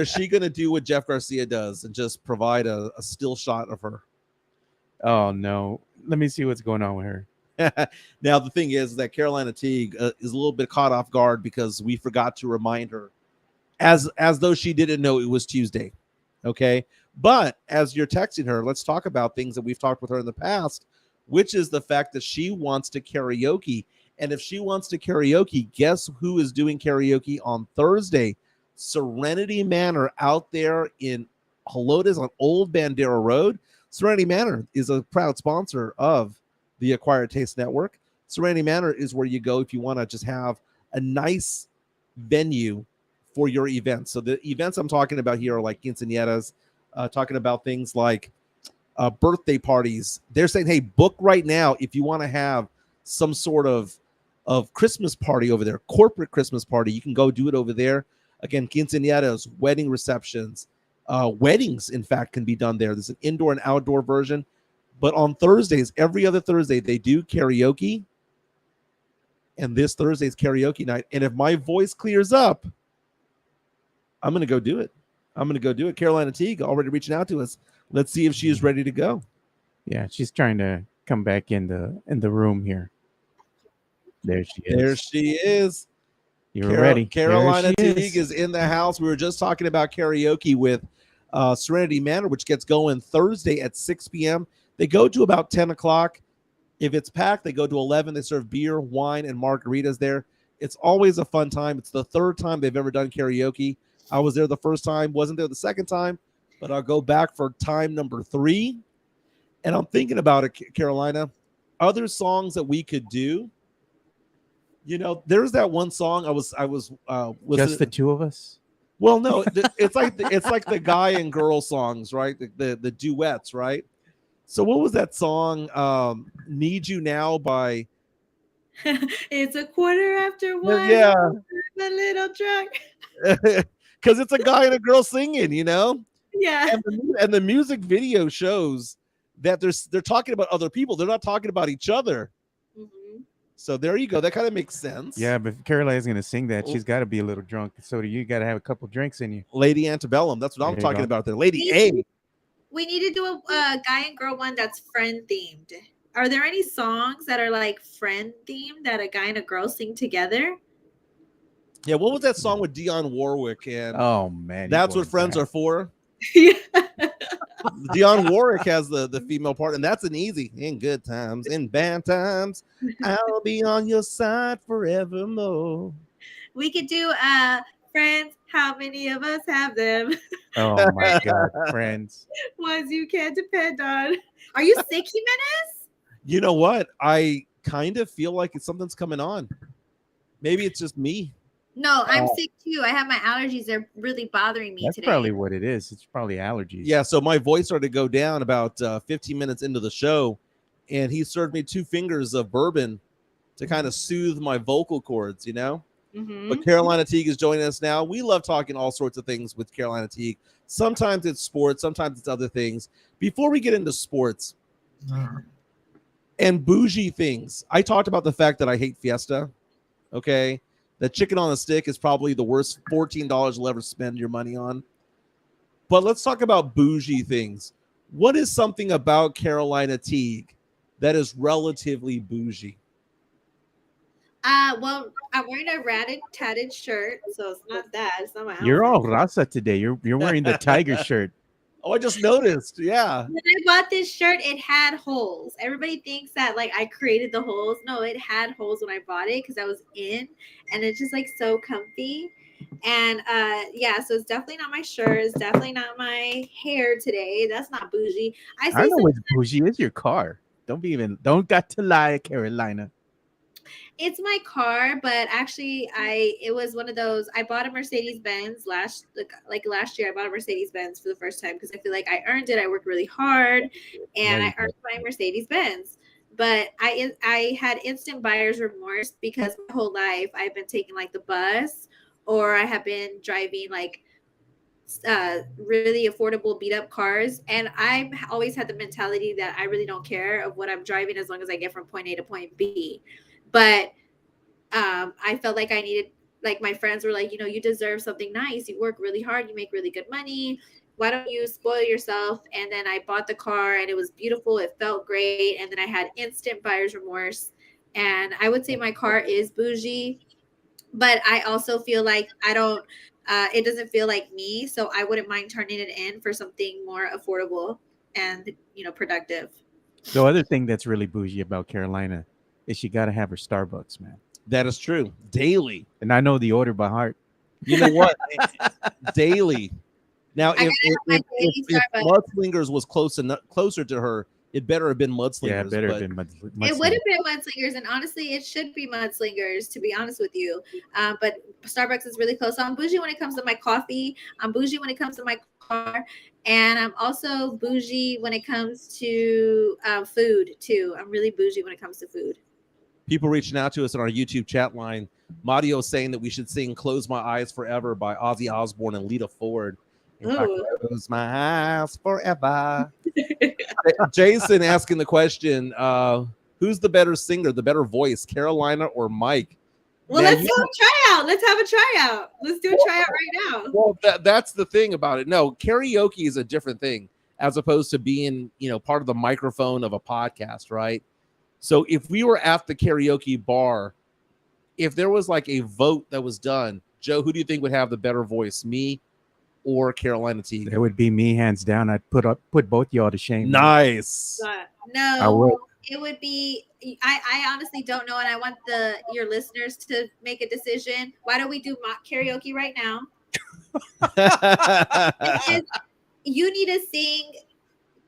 she gonna do what Jeff Garcia does and just provide a still shot of her? Oh no. Let me see what's going on with her. Now the thing is that Carolina Teague is a little bit caught off guard because we forgot to remind her, as though she didn't know it was Tuesday. Okay. But as you're texting her, let's talk about things that we've talked with her in the past, which is the fact that she wants to karaoke. And if she wants to karaoke, guess who is doing karaoke on Thursday? Serenity Manor out there in Helotes on Old Bandera Road. Serenity Manor is a proud sponsor of the Acquired Taste Network. Serenity Manor is where you go if you want to just have a nice venue for your events. So the events I'm talking about here are like quinceañeras, talking about things like birthday parties. They're saying, hey, book right now if you want to have some sort of Christmas party over there, corporate Christmas party. You can go do it over there. Again, quinceañeras, wedding receptions, weddings, in fact, can be done there. There's an indoor and outdoor version. But on Thursdays, every other Thursday, they do karaoke. And this Thursday's karaoke night. And if my voice clears up, I'm going to go do it. Carolina Teague already reaching out to us. Let's see if she is ready to go. Yeah, she's trying to come back in the room here. There she is. You're ready. Carolina Teague is in the house. We were just talking about karaoke with Serenity Manor, which gets going Thursday at 6 p.m. They go to about 10 o'clock. If it's packed, they go to 11. They serve beer, wine, and margaritas there. It's always a fun time. It's the third time they've ever done karaoke. I was there the first time, wasn't there the second time, but I'll go back for time number 3. And I'm thinking about it, Carolina, other songs that we could do. You know, there's that one song I was just the two of us. Well, no, it's like the guy and girl songs, right? The duets, right? So what was that song? Need You Now by It's a quarter after one. Yeah, I'm a little drunk. because it's a guy and a girl singing, you know. Yeah. And the music video shows that they're talking about other people. They're not talking about each other. Mhm. So there you go. That kind of makes sense. Yeah, but if Carolina's gonna sing that, Oh. she's got to be a little drunk. So do you got to have a couple drinks in you. Lady Antebellum. That's what I'm There you talking go. about there. Lady A. We need to do a guy and girl one that's friend themed. Are there any songs that are like friend themed that a guy and a girl sing together? Yeah, what was that song with Dionne Warwick? And Oh man, that's what friends are for. Yeah. Dionne Warwick has the female part, and that's an easy. In good times, in bad times, I'll be on your side forevermore. We could do friends. How many of us have them? Oh my God, friends. Ones you can't depend on. Are you sick, Jimenez? You know what? I kind of feel like something's coming on. Maybe it's just me. No, I'm sick too. I have my allergies. They're really bothering me That's today. probably what it is. It's probably allergies. Yeah, so my voice started to go down about 15 minutes into the show, and he served me 2 fingers of bourbon to kind of soothe my vocal cords, you know? Mhm. But Carolina Teague is joining us now. We love talking all sorts of things with Carolina Teague. Sometimes it's sports, sometimes it's other things. Before we get into sports and bougie things, I talked about the fact that I hate Fiesta. Okay. The chicken on a stick is probably the worst $14 you'll ever spend your money on. But let's talk about bougie things. What is something about Carolina Teague that is relatively bougie? Well, I'm wearing a ratted, tatted shirt, so it's not that. It's not my outfit. You're all rasa today. You're wearing the tiger shirt. Oh, I just noticed. Yeah. When I bought this shirt, it had holes. Everybody thinks that like I created the holes. No, it had holes when I bought it because I was in, and it's just like so comfy. And yeah, so it's definitely not my shirt. It's definitely not my hair today. That's not bougie. I I say know some, what's bougie is your car. Don't got to lie, Carolina. it's my car, but actually it was one of those. I bought a Mercedes Benz last year. I bought a Mercedes Benz for the first time because I feel like I earned it. I worked really hard, and I earned my Mercedes Benz. But I had instant buyer's remorse because my whole life I've been taking like the bus, or I have been driving like really affordable beat up cars, and I've always had the mentality that I really don't care of what I'm driving as long as I get from point A to point B. But I felt like I needed, like my friends were like, you deserve something nice. You work really hard. You make really good money. Why don't you spoil yourself? And then I bought the car and it was beautiful. It felt great. And then I had instant buyer's remorse. And I would say my car is bougie, but I also feel like it doesn't feel like me. So I wouldn't mind turning it in for something more affordable and, productive. The other thing that's really bougie about Carolina is she got to have her Starbucks, man. That is true. Daily. And I know the order by heart. You know what? Daily. Now, I if Mudslingers was closer to her, it better have been Mudslingers. Yeah, it better have been Mudslingers. It would have been Mudslingers, and honestly, it should be Mudslingers, to be honest with you. But Starbucks is really close. So I'm bougie when it comes to my coffee. I'm bougie when it comes to my car. And I'm also bougie when it comes to food, too. I'm really bougie when it comes to food. People reaching out to us on our YouTube chat line. Mario saying that we should sing Close My Eyes Forever by Ozzy Osbourne and Lita Ford. If I close my eyes forever. Jason asking the question, who's the better singer, the better voice, Carolina or Mike? Well, let's do a tryout. Let's have a tryout. Let's do a tryout right now. Well, that's the thing about it. No, karaoke is a different thing as opposed to being, part of the microphone of a podcast, right? So if we were at the karaoke bar, if there was like a vote that was done, Joe, who do you think would have the better voice, me or Carolina Teague? It would be me, hands down. I'd put both y'all to shame. Nice. No, I would. It would be. I honestly don't know, and I want your listeners to make a decision. Why don't we do mock karaoke right now? Because you need to sing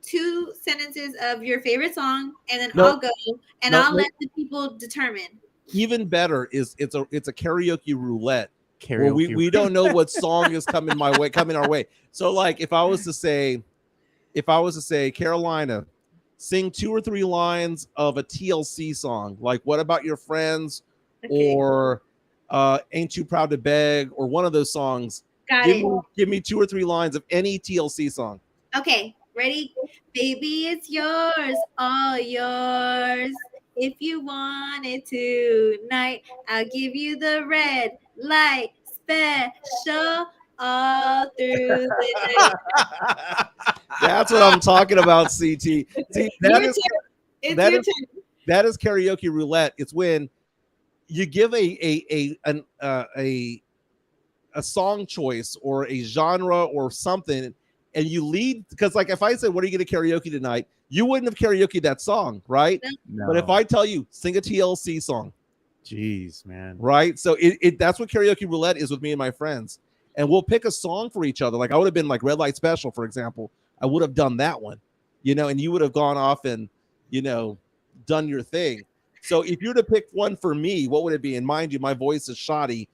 2 sentences of your favorite song, and then I'll go, and I'll let the people determine. Even better is it's a karaoke roulette. Where we don't know what song is coming our way. So like if I was to say Carolina, sing 2 or 3 lines of a TLC song, like "What About Your Friends" Okay. or "Ain't Too Proud to Beg" or one of those songs. Got it. Give me 2 or 3 lines of any TLC song. Okay, ready? Baby, it's yours, all yours. If you want it tonight, I'll give you the red light special all through the night. That's what I'm talking about, CT. See, Your turn. It's that your is turn. that is karaoke roulette. It's when you give a song choice or a genre or something, and you lead, because like if I said, "What are you going to karaoke tonight?" you wouldn't have karaoke that song, right? No. But if I tell you, sing a TLC song, Jeez, man. right? So that's what karaoke roulette is with me and my friends, and we'll pick a song for each other. Like I would have been like Red Light Special, for example. I would have done that one, and you would have gone off and done your thing. So if you were to pick one for me, what would it be? And mind you, my voice is shoddy.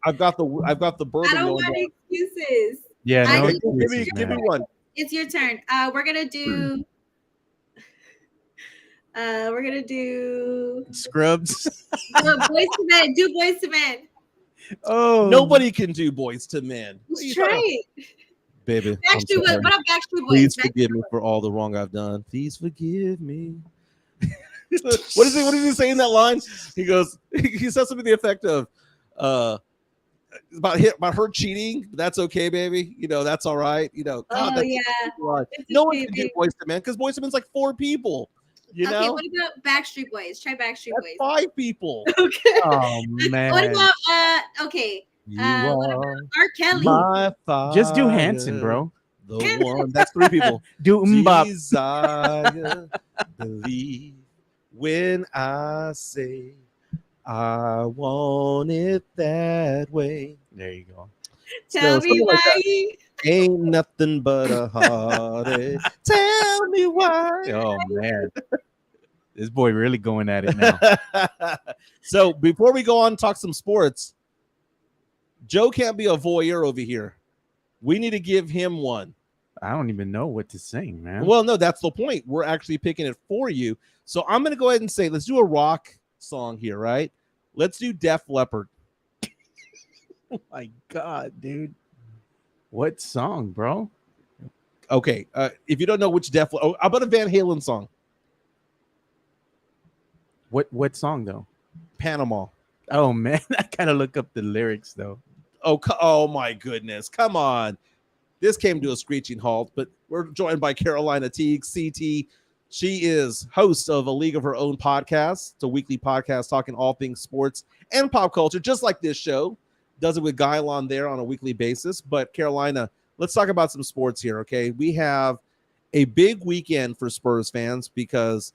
I've got the bourbon. I don't want excuses. Yeah, no I- excuses, give me man. one. It's your turn. We're gonna do. We're gonna do. Scrubs. Boys to Men. Do Boys to Men. Oh, Nobody can do Boys to Men. Let's try it. Baby, Backstreet Boys. What up, Backstreet Boys? please forgive me for all the wrong I've done. Please forgive me. What is he saying that line? He goes, he says something to the effect of about her cheating. That's okay, baby. That's all right. God, Oh yeah. No one can do Boys to Men because Boys to Men's like 4 people. Okay, what about Backstreet Boys? Try Backstreet That's Boys. 5 people. Okay. oh man. What about okay? What about R. Kelly? My fire, Just do Hanson, bro. The one. That's 3 people. Do Mbop. Desire, believe when I say I want it that way. There you go. Tell me something like why. that. Ain't nothing but a heartache. Tell me why. Oh man, this boy really going at it now. So before we go on and talk some sports, Joe can't be a voyeur over here. We need to give him one. I don't even know what to sing, man. Well, no, that's the point. We're actually picking it for you. So I'm going to go ahead and say, let's do a rock song here, right? Let's do Def Leppard. Oh my God, dude. What song, bro? Okay. If you don't know which how about a Van Halen song? What song though? Panama. Oh man, I gotta look up the lyrics though. Oh my goodness. Come on. This came to a screeching halt, but we're joined by Carolina Teague, CT. She is host of A League of Her Own podcast. It's a weekly podcast talking all things sports and pop culture, just like this show. Does it with Guylon there on a weekly basis. But Carolina, let's talk about some sports here, okay? We have a big weekend for Spurs fans because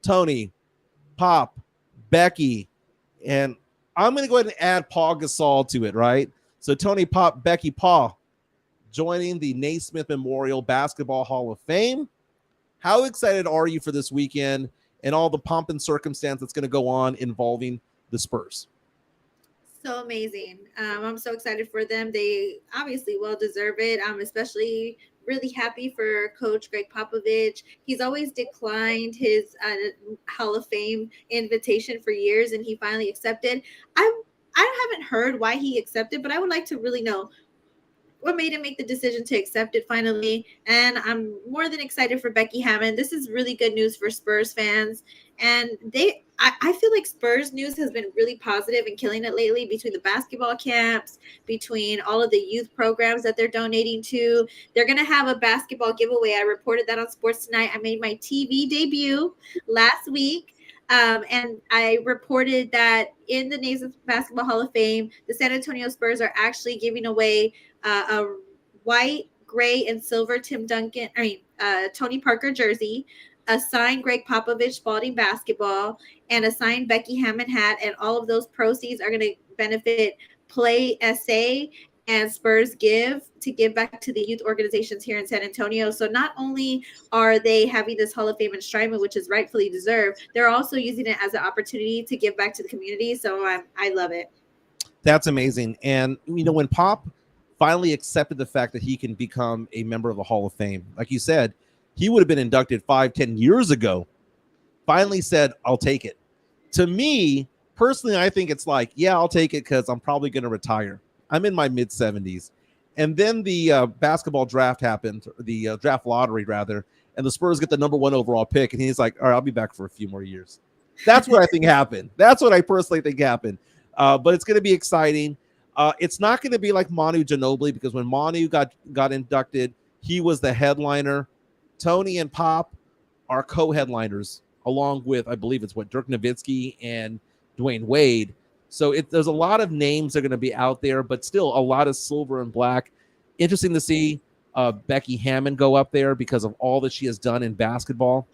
Tony, Pop, Becky, and I'm going to go ahead and add Paul Gasol to it, right? So Tony, Pop, Becky, Paul joining the Naismith Memorial Basketball Hall of Fame. How excited are you for this weekend and all the pomp and circumstance that's going to go on involving the Spurs? So amazing. I'm so excited for them. They obviously well deserve it. I'm especially really happy for Coach Greg Popovich. He's always declined his Hall of Fame invitation for years, and he finally accepted. I haven't heard why he accepted, but I would like to really know what made him make the decision to accept it finally. And I'm more than excited for Becky Hammon. This is really good news for Spurs fans. And I feel like Spurs news has been really positive and killing it lately between the basketball camps, between all of the youth programs that they're donating to. They're going to have a basketball giveaway. I reported that on Sports Tonight. I made my TV debut last week. And I reported that in the Naismith Basketball Hall of Fame, the San Antonio Spurs are actually giving away a white, gray, and silver Tony Parker jersey, a signed Greg Popovich Spalding basketball, and a signed Becky Hammon hat. And all of those proceeds are going to benefit Play SA and Spurs Give to give back to the youth organizations here in San Antonio. So not only are they having this Hall of Fame enshrinement, which is rightfully deserved, they're also using it as an opportunity to give back to the community. So I love it. That's amazing. And, when Pop finally accepted the fact that he can become a member of the Hall of Fame, like you said, He would have been inducted 5-10 years ago. Finally said, I'll take it. To me, personally, I think it's like, yeah, I'll take it because I'm probably going to retire. I'm in my mid 70s. And then the basketball draft happened, the draft lottery rather, and the Spurs get the number 1 overall pick. And he's like, all right, I'll be back for a few more years. That's what I think happened. That's what I personally think happened. But it's going to be exciting. It's not going to be like Manu Ginobili, because when Manu got inducted, he was the headliner. Tony and Pop are co-headliners, along with, I believe it's Dirk Nowitzki and Dwayne Wade. So there's a lot of names that are going to be out there, but still a lot of silver and black. Interesting to see Becky Hammon go up there because of all that she has done in basketball.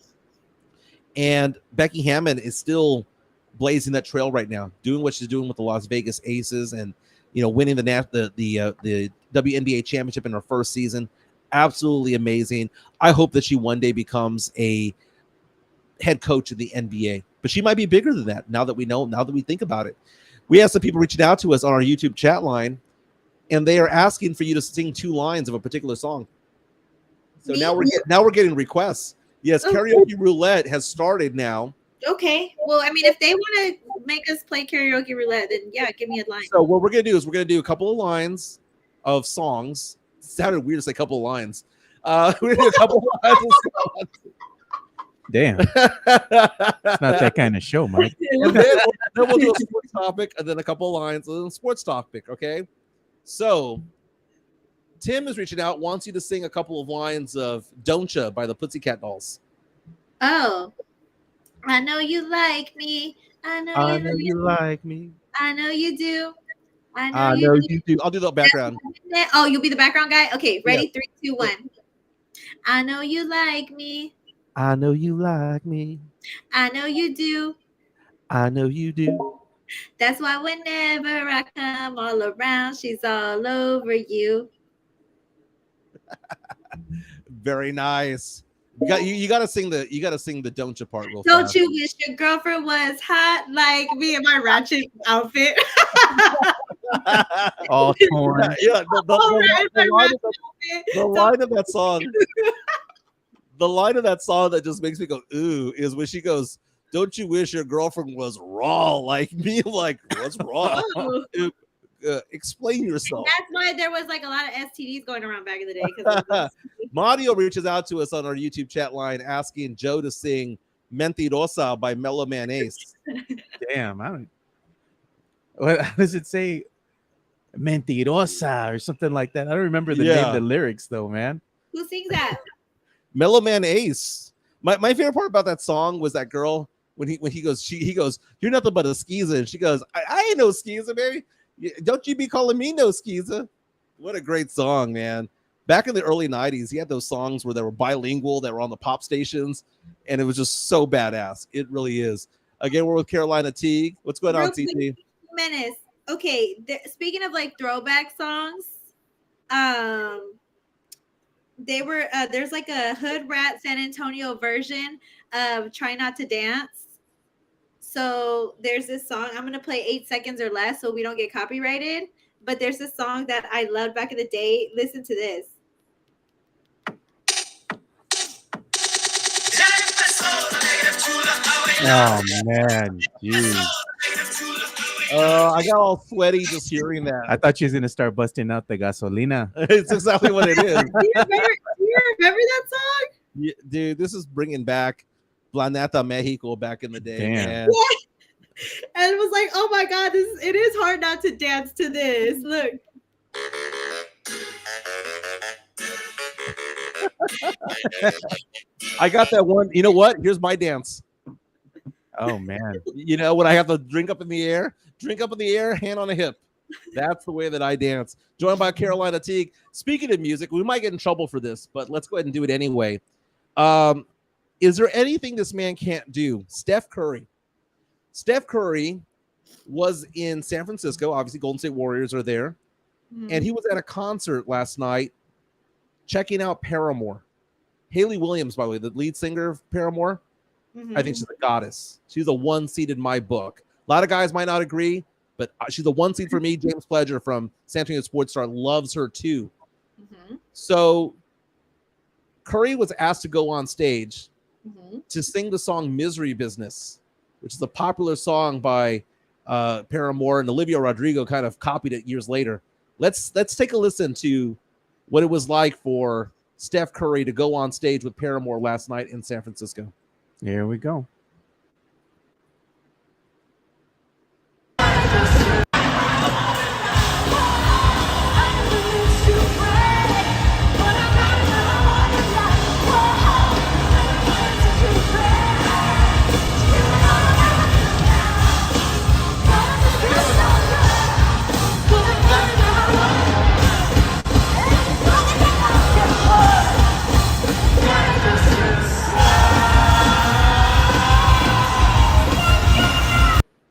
And Becky Hammon is still blazing that trail right now, doing what she's doing with the Las Vegas Aces, and winning the WNBA championship in her first season. Absolutely amazing. I hope that she one day becomes a head coach in the NBA, but she might be bigger than that now that we think about it. We have some people reaching out to us on our YouTube chat line, and they are asking for you to sing 2 lines of a particular song. So now we're getting requests. Yes, karaoke roulette has started now. Okay. Well, I mean, if they want to make us play karaoke roulette, then yeah, give me a line. So what we're gonna do is we're gonna do a couple of lines of songs. It sounded weird to say a couple of lines. We're gonna do a couple of lines of songs. Damn. It's not that kind of show, Mike. And then we'll do a sports topic, and then a couple of lines, and then a sports topic. Okay. So Tim is reaching out, wants you to sing a couple of lines of "Don't Ya" by the Pussycat Dolls. Oh, I know you like me. I know you like me. I know you do. I know you do. I'll do the background. Oh, you'll be the background guy? Okay, ready? Yeah. 3, 2, 1. I know you like me. I know you like me. I know you do. I know you do. That's why whenever I come all around, she's all over you. Very nice. You got to sing the "Don't Ya" part real Don't fast. you wish your girlfriend was hot like me in my ratchet outfit? All torn. Yeah, the line of that song. The line of that song that just makes me go ooh is when she goes, "Don't you wish your girlfriend was raw like me?" I'm like, what's raw? Explain yourself. That's why there was like a lot of STDs going around back in the day. Mario reaches out to us on our YouTube chat line asking Joe to sing "Mentirosa" by Mellow Man Ace. Damn, I don't. What how does it say? Mentirosa or something like that. I don't remember the name of the lyrics though, man. Who sings that? Mellow Man Ace. My favorite part about that song was that girl when he goes, "You're nothing but a skeezer," and she goes, I ain't no skeezer, baby. Don't you be calling me no skeezer. What a great song, man. Back in the early 90s, he had those songs where they were bilingual, that were on the pop stations, and it was just so badass. It really is. Again, we're with Carolina Teague. What's going on, TT? Menace. Okay, speaking of like throwback songs, they were there's like a Hood Rat San Antonio version of "Try Not to Dance." So there's this song. I'm gonna play 8 seconds or less so we don't get copyrighted. But there's this song that I loved back in the day. Listen to this. Oh man, jeez. I got all sweaty just hearing that. I thought you was gonna start busting out the gasolina. It's exactly what it is. Do you remember that song? Yeah, dude, this is bringing back Planeta Mexico back in the day. Damn. Man. Yeah. And it was like, oh my God, it is hard not to dance to this. Look. I got that one. You know what? Here's my dance. Oh man. You know, when I have to drink up in the air, hand on a hip. That's the way that I dance. Joined by Carolina Teague. Speaking of music, we might get in trouble for this, but let's go ahead and do it anyway. Is there anything this man can't do? Steph Curry. Steph Curry was in San Francisco. Obviously, Golden State Warriors are there. Mm-hmm. And he was at a concert last night checking out Paramore. Hayley Williams, by the way, the lead singer of Paramore. Mm-hmm. I think she's a goddess. She's a 1 seed in my book. A lot of guys might not agree, but she's a 1 seed for me. James Pledger from San Antonio Sports Star loves her too. Mm-hmm. So Curry was asked to go on stage Mhm. to sing the song "Misery Business," which is a popular song by Paramore, and Olivia Rodrigo kind of copied it years later. Let's take a listen to what it was like for Steph Curry to go on stage with Paramore last night in San Francisco. Here we go.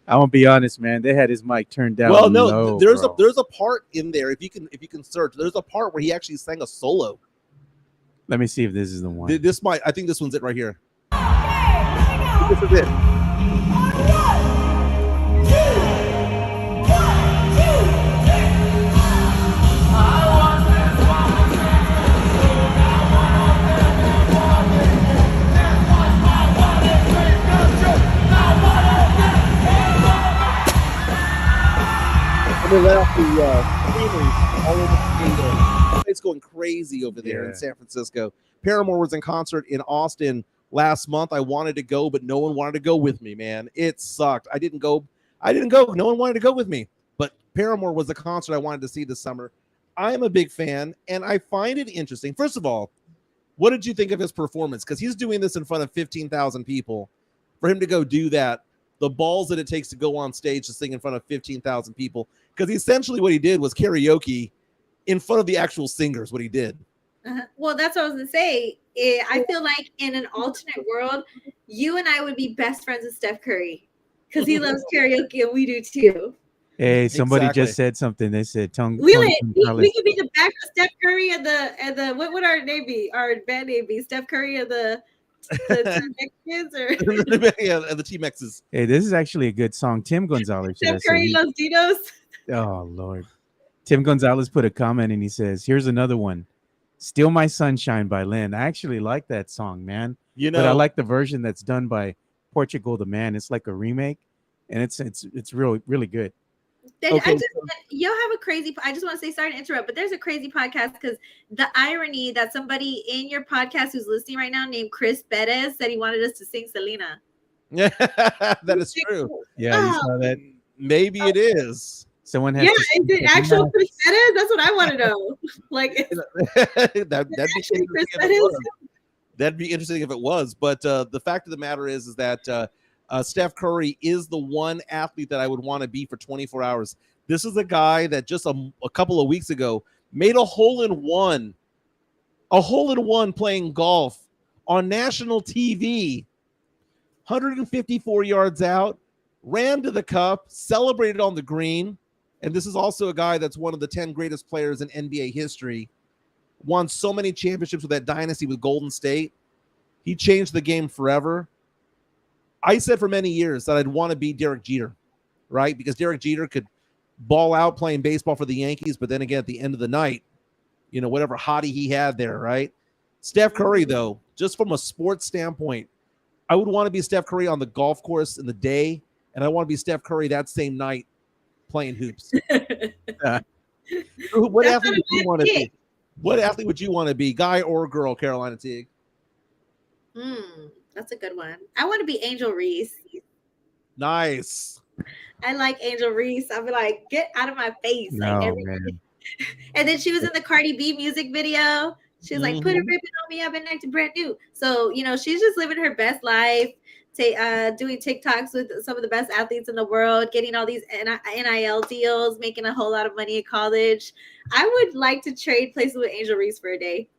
I'm gonna be honest, man. They had his mic turned down. Well, no, low, there's bro. a part in there if you can search. There's a part where he actually sang a solo. Let me see if this is the one. I think this one's it right here. This is it. And they let off the screamers all over the stadium. It's going crazy over there in San Francisco. Paramore was in concert in Austin last month. I wanted to go, but no one wanted to go with me, man. It sucked. I didn't go. No one wanted to go with me. But Paramore was the concert I wanted to see this summer. I am a big fan, and I find it interesting. First of all, what did you think of his performance? Because he's doing this in front of 15,000 people. For him to go do that, the balls that it takes to go on stage to sing in front of 15,000 people. Because essentially what he did was karaoke in front of the actual singers, what he did. Well, that's what I was going to say. I feel like in an alternate world, you and I would be best friends with Steph Curry because he loves karaoke and we do too. Hey, somebody just said something. They said we could be the back of Steph Curry and the what would our name be? Our band name be Steph Curry and the T-Mexicans or the T-Mexes. Hey, this is actually a good song. Tim Gonzalez. Steph Curry loves Dinos. Oh Lord. Tim Gonzalez put a comment and he says, "Here's another one. Steal My Sunshine by Lynn." I actually like that song, man. But I like the version that's done by Portugal the Man. It's like a remake, and it's really good. Okay. You'll have a crazy. I just want to say, sorry to interrupt, but there's a crazy podcast because the irony that somebody in your podcast who's listening right now named Chris Perez said he wanted us to sing Selena. Yeah, that is true. Yeah, you saw that. Maybe it is. Someone has. Yeah, is it actual Chris Perez? That's what I want to know. Like, that'd be interesting if it was. But the fact of the matter is that Steph Curry is the one athlete that I would want to be for 24 hours. This is a guy that just a couple of weeks ago made a hole in one playing golf on national TV, 154 yards out, ran to the cup, celebrated on the green. And this is also a guy that's one of the 10 greatest players in NBA history, won so many championships with that dynasty with Golden State. He changed the game forever. I said for many years that I'd want to be Derek Jeter, right? Because Derek Jeter could ball out playing baseball for the Yankees, but then again, at the end of the night, whatever hottie he had there, right? Steph Curry, though, just from a sports standpoint, I would want to be Steph Curry on the golf course in the day, and I want to be Steph Curry that same night playing hoops. What athlete would you want to be? What athlete would you want to be, guy or girl, Carolina Teague? That's a good one. I want to be Angel Reese. Nice. I like Angel Reese. I'll be like, get out of my face. No, like man. And then she was in the Cardi B music video. She was like, put a ribbon on me. I've been acting brand new. So, she's just living her best life, doing TikToks with some of the best athletes in the world, getting all these NIL deals, making a whole lot of money in college. I would like to trade places with Angel Reese for a day.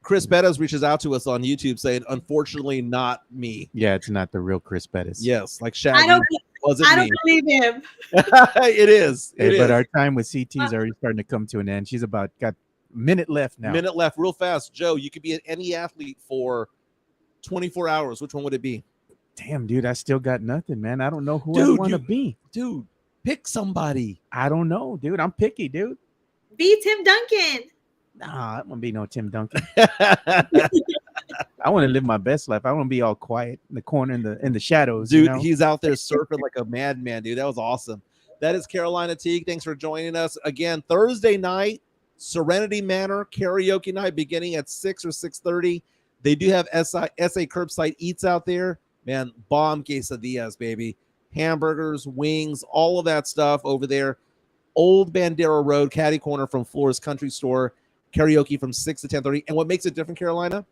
Chris Bettis reaches out to us on YouTube saying, unfortunately, not me. Yeah, it's not the real Chris Bettis. Yes, like Shaggy. I don't believe him. It is. But our time with CT is already starting to come to an end. She's got a minute left now. Minute left, real fast. Joe, you could be any athlete for 24 hours. Which one would it be? Damn, dude, I still got nothing, man. I don't know who I want to be. Dude, pick somebody. I don't know, dude. I'm picky, dude. Be Tim Duncan. Nah, I won't be no Tim Duncan. I want to live my best life. I want to be all quiet in the corner in the shadows. Dude, You know? he's out there surfing like a madman, dude. That was awesome. That is Carolina Teague. Thanks for joining us again. Thursday night, Serenity Manor karaoke night beginning at 6 or 6:30. They do have SA Curbside Eats out there. Man, bomb quesadillas, baby. Hamburgers, wings, all of that stuff over there. Old Bandera Road, Caddy Corner from Flores Country Store. Karaoke from 6 to 10:30. And what makes it different, Carolina?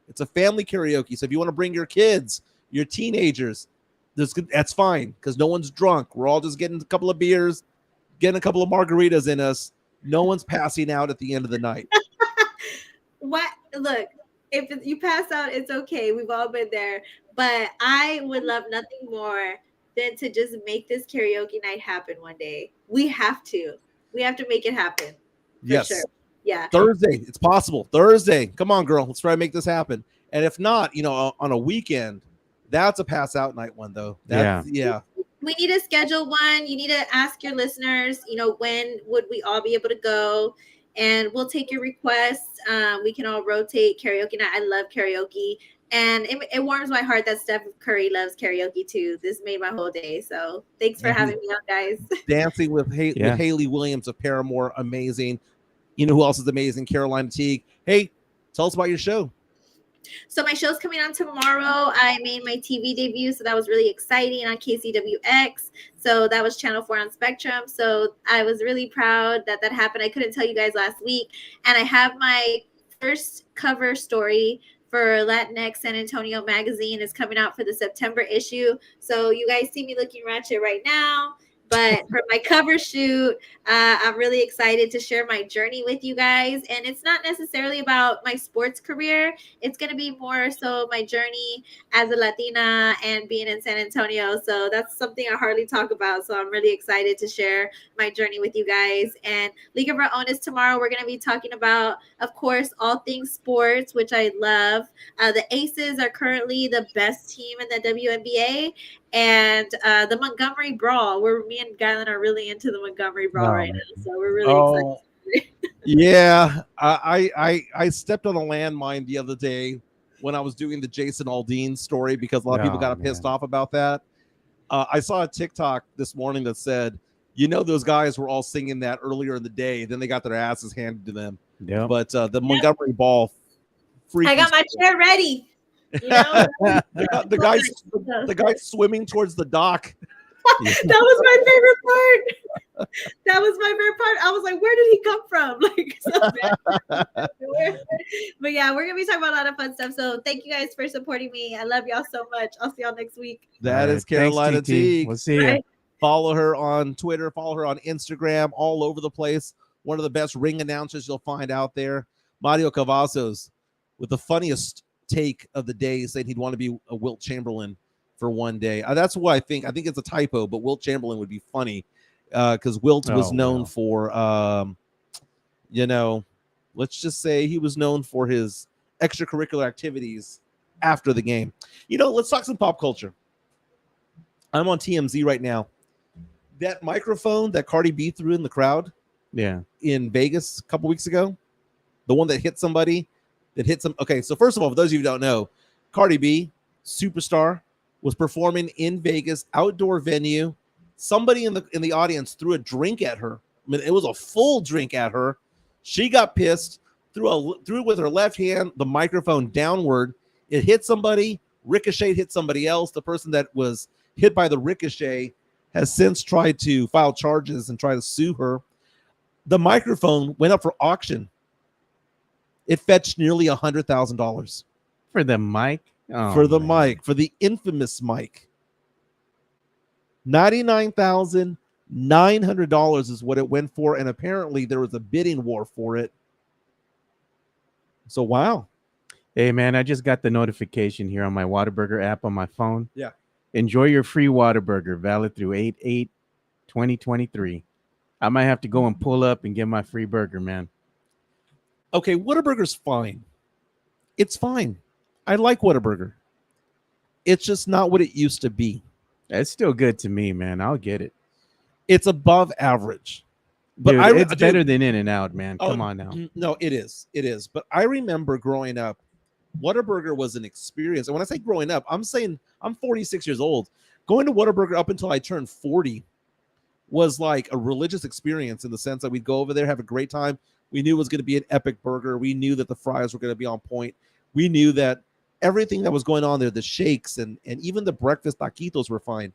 It's a family karaoke. So if you want to bring your kids, your teenagers, that's fine because no one's drunk. We're all just getting a couple of beers, getting a couple of margaritas in us. No one's passing out at the end of the night. What? Look, if you pass out, it's okay. We've all been there. But I would love nothing more than to just make this karaoke night happen one day. We have to. We have to make it happen. Yes. Sure. Yeah. Thursday. It's possible. Thursday. Come on, girl. Let's try to make this happen. And if not, on a weekend, that's a pass out night one, though. Yeah. We need to schedule one. You need to ask your listeners, when would we all be able to go? And we'll take your requests. We can all rotate karaoke night. I love karaoke. And it warms my heart that Steph Curry loves karaoke too. This made my whole day. So thanks for having me on, guys. Dancing with Haley Williams of Paramore. Amazing. You know who else is amazing? Carolina Teague. Hey, tell us about your show. So my show's coming on tomorrow. I made my TV debut, so that was really exciting on KCWX. So that was Channel 4 on Spectrum. So I was really proud that happened. I couldn't tell you guys last week. And I have my first cover story for Latinx San Antonio magazine is coming out for the September issue. So you guys see me looking ratchet right now. But for my cover shoot, I'm really excited to share my journey with you guys. And it's not necessarily about my sports career. It's going to be more so my journey as a Latina and being in San Antonio. So that's something I hardly talk about. So I'm really excited to share my journey with you guys. And League of Our Own is tomorrow. We're going to be talking about, of course, all things sports, which I love. The Aces are currently the best team in the WNBA. And the Montgomery Brawl, where me and Gylan are really into the Montgomery Brawl right now. So we're really excited. Yeah. I stepped on a landmine the other day when I was doing the Jason Aldean story because a lot of people got pissed off about that. I saw a TikTok this morning that said, those guys were all singing that earlier in the day. Then they got their asses handed to them. Yeah. But the Montgomery Brawl. I got my chair ready. The guy swimming towards the dock. That was my favorite part. That was my favorite part. I was like, where did he come from? But yeah, we're gonna be talking about a lot of fun stuff. So thank you guys for supporting me. I love y'all so much. I'll see y'all next week. That is Carolina Teague. We'll see you. Follow her on Twitter, follow her on Instagram, all over the place. One of the best ring announcers you'll find out there. Mario Cavazos with the funniest take of the day, saying he'd want to be a Wilt Chamberlain for one day. That's what I think. I think it's a typo, but Wilt Chamberlain would be funny because Wilt was known for, let's just say he was known for his extracurricular activities after the game. Let's talk some pop culture. I'm on TMZ right now. That microphone that Cardi B threw in the crowd in Vegas a couple weeks ago, the one that hit somebody, Okay, so first of all, for those of you who don't know, Cardi B, superstar, was performing in Vegas, outdoor venue. Somebody in the audience threw a drink at her. I mean, it was a full drink at her. She got pissed, threw with her left hand the microphone downward. It hit somebody, ricochet hit somebody else. The person that was hit by the ricochet has since tried to file charges and try to sue her. The microphone went up for auction. It fetched nearly $100,000 for the mic. For the infamous mic. $99,900 is what it went for, and apparently there was a bidding war for it. So wow. Hey man, I just got the notification here on my Whataburger app on my phone. Yeah. Enjoy your free Whataburger, valid through 8/8/2023. I might have to go and pull up and get my free burger, man. Okay, Whataburger's fine. It's fine. I like Whataburger. It's just not what it used to be. It's still good to me, man. I'll get it. It's above average. But Dude, I it's dude, better than In-N-Out, man. oh, Come on now. no, it is. But I remember growing up, Whataburger was an experience. And when I say growing up, I'm saying I'm 46 years old. Going to Whataburger up until I turned 40 was like a religious experience in the sense that we'd go over there, have a great time. We knew it was going to be an epic burger. We knew that the fries were going to be on point. We knew that everything that was going on there, the shakes and even the breakfast taquitos were fine.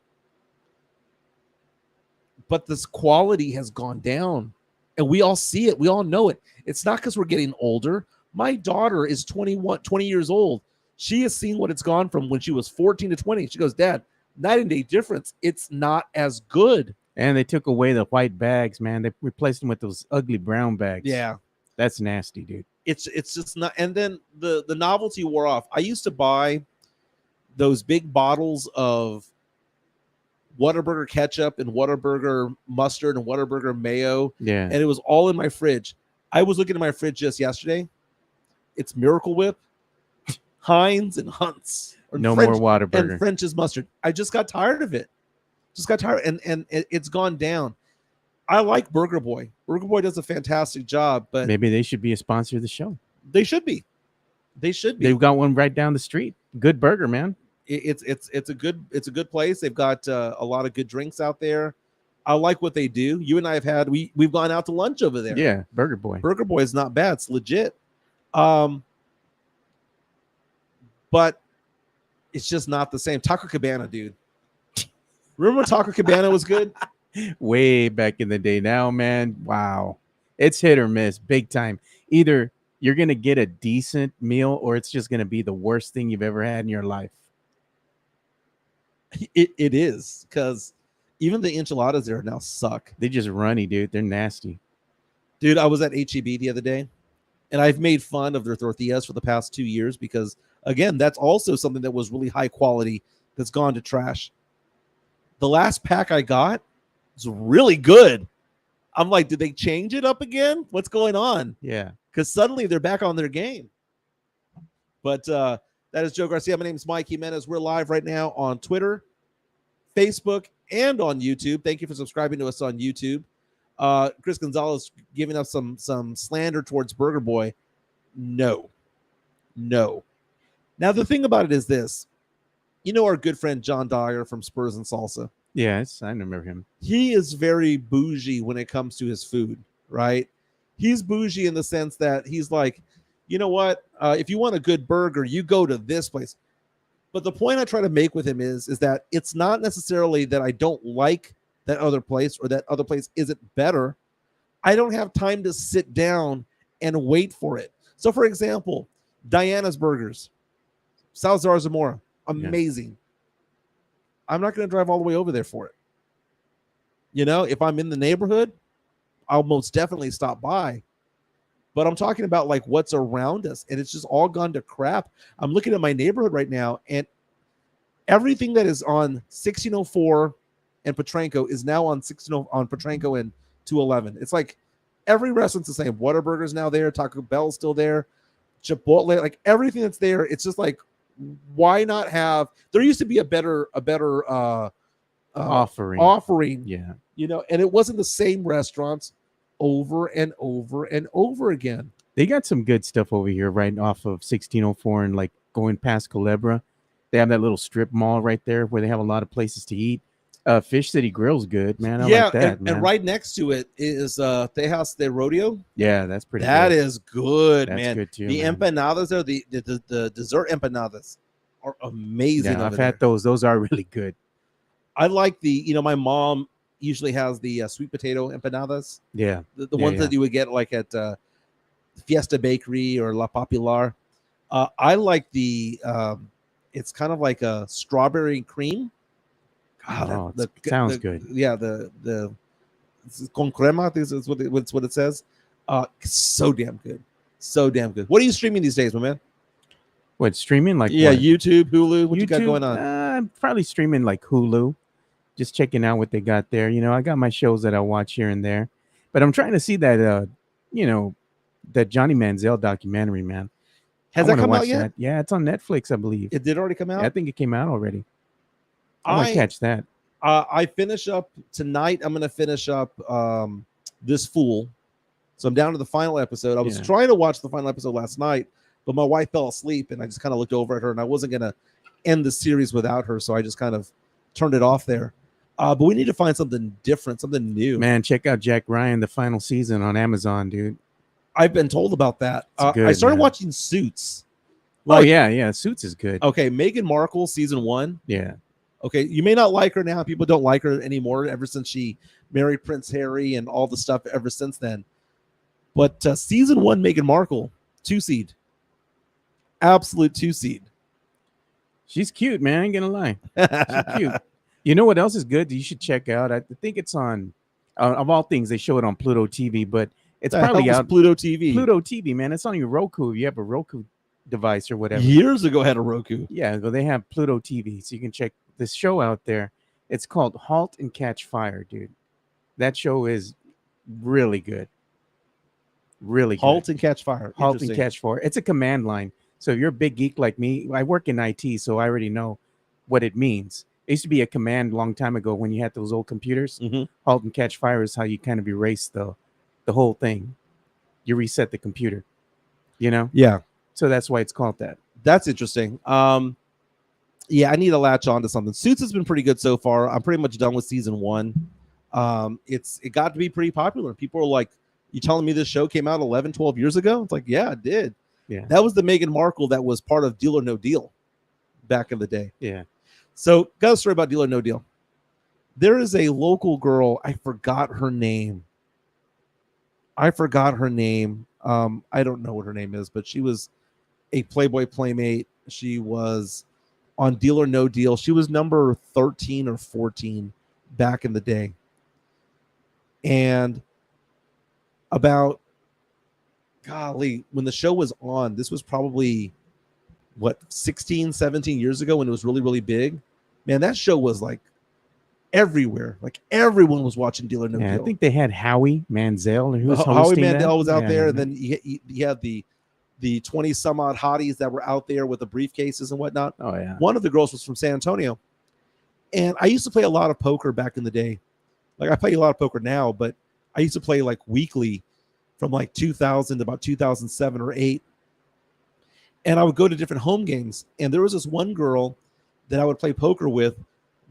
But this quality has gone down. And we all see it. We all know it. It's not because we're getting older. My daughter is 20 years old. She has seen what it's gone from when she was 14 to 20. She goes, Dad, night and day difference. It's not as good. And they took away the white bags, man. They replaced them with those ugly brown bags. Yeah. That's nasty, dude. It's just not. And then the novelty wore off. I used to buy those big bottles of Whataburger ketchup and Whataburger mustard and Whataburger mayo. Yeah. And it was all in my fridge. I was looking at my fridge just yesterday. It's Miracle Whip, Heinz, and Hunt's. No more Whataburger. And French's mustard. I just got tired of it. And it's gone down. I like Burger Boy. Burger Boy does a fantastic job, but maybe they should be a sponsor of the show. They should be. They've got one right down the street. Good burger, man. It's a good place. They've got a lot of good drinks out there. I like what they do. You and I have had we've gone out to lunch over there. Yeah, Burger Boy. Burger Boy is not bad. It's legit. But it's just not the same. Taco Cabana, dude. Remember when Taco Cabana was good? Way back in the day. Now, man, wow. It's hit or miss big time. Either you're going to get a decent meal or it's just going to be the worst thing you've ever had in your life. It is, because even the enchiladas there now suck. They just runny, dude. They're nasty. Dude, I was at HEB the other day, and I've made fun of their tortillas for the past 2 years because, again, that's also something that was really high quality that's gone to trash. The last pack I got was really good. I'm like, did they change it up again? What's going on? Yeah. Because suddenly they're back on their game. But that is Joe Garcia. My name is Mike Jimenez. We're live right now on Twitter, Facebook, and on YouTube. Thank you for subscribing to us on YouTube. Chris Gonzalez giving us some slander towards Burger Boy. No. Now, the thing about it is this. You know our good friend John Dyer from Spurs and Salsa? Yes, I remember him. He is very bougie when it comes to his food, right? He's bougie in the sense that he's like, you know what? If you want a good burger, you go to this place. But the point I try to make with him is that it's not necessarily that I don't like that other place or that other place isn't better. I don't have time to sit down and wait for it. So, for example, Diana's Burgers, Salazar Zamora, amazing. Yeah. I'm not going to drive all the way over there for it. You know, if I'm in the neighborhood, I'll most definitely stop by. But I'm talking about like what's around us, and it's just all gone to crap. I'm looking at my neighborhood right now, and everything that is on 1604 and Petranco is now on Petranco and 211. It's like every restaurant's the same. Whataburger's now there, Taco Bell's still there, Chipotle, like everything that's there. It's just like, why not have? There used to be a better offering. Yeah, you know, and it wasn't the same restaurants over and over and over again. They got some good stuff over here, right off of 1604 and like going past Culebra. They have that little strip mall right there where they have a lot of places to eat. Fish City Grill's good, man. I like that, man. And right next to it is Tejas de Rodeo. Yeah, that's pretty. That good. Is good, that's man. Good too, the man. empanadas there, the dessert empanadas are amazing. Yeah, I've had those. Those are really good. I like my mom usually has the sweet potato empanadas. Yeah, the ones that you would get like at Fiesta Bakery or La Popular. I like the it's kind of like a strawberry cream. God, sounds good. Yeah, the con crema is what it says. So damn good. What are you streaming these days, my man? What, streaming? Like what? YouTube, Hulu. What you got going on? I'm probably streaming like Hulu. Just checking out what they got there. You know, I got my shows that I watch here and there, but I'm trying to see that that Johnny Manziel documentary, man. Has that come out yet? That. Yeah, it's on Netflix, I believe. It did already come out? Yeah, I think it came out already. I might catch that. I finish up tonight. I'm going to finish up this fool. So I'm down to the final episode. I was Yeah. trying to watch the final episode last night, but my wife fell asleep, and I just kind of looked over at her, and I wasn't going to end the series without her, so I just kind of turned it off there. But we need to find something different, something new. Man, check out Jack Ryan, the final season on Amazon, dude. I've been told about that. Good, I started man. watching Suits. Oh yeah, Suits is good. Okay, Meghan Markle season 1. Yeah, Okay, you may not like her now. People don't like her anymore ever since she married Prince Harry and all the stuff ever since then. But season 1, Meghan Markle, 2 seed. Absolute 2 seed. she's cute, man. I ain't gonna lie, she's cute. You know what else is good that you should check out? I think it's on, of all things, they show it on Pluto TV, but it's probably out. Pluto TV. Pluto TV, man. It's on your Roku. If you have a Roku device or whatever. Years ago, had a Roku. Yeah, well, they have Pluto TV, so you can check this show out there. It's called Halt and Catch Fire, dude. That show is really good. Really good. Halt and Catch Fire. Halt and Interesting. Catch Fire. It's a command line. So if you're a big geek like me, I work in IT, so I already know what it means. It used to be a command a long time ago when you had those old computers. Mhm. Halt and Catch Fire is how you kind of erase the whole thing. You reset the computer, you know? Yeah, So that's why it's called that. that's interesting. Yeah, I need to latch on to something. Suits has been pretty good so far. I'm pretty much done with season 1. It got to be pretty popular. People are like, "You telling me this show came out 11, 12 years ago?" It's like, yeah, it did. Yeah. That was the Meghan Markle that was part of Deal or No Deal back in the day. Yeah. So, got a story about Deal or No Deal. There is a local girl. I forgot her name. I don't know what her name is, but she was a Playboy Playmate. She was on Deal or No Deal. She was number 13 or 14 back in the day. And about, golly, when the show was on, this was probably, 16, 17 years ago when it was really, really big. Man, that show was like everywhere. Like everyone was watching Deal or No Yeah, Deal. I think they had Howie Manziel, who was Howie hosting Mandel that. was out Yeah, there, yeah. and then you had the 20 some odd hotties that were out there with the briefcases and whatnot. Oh yeah. One of the girls was from San Antonio, and I used to play a lot of poker back in the day. Like I play a lot of poker now, but I used to play like weekly from like 2000 to about 2007 or 8, and I would go to different home games. And there was this one girl that I would play poker with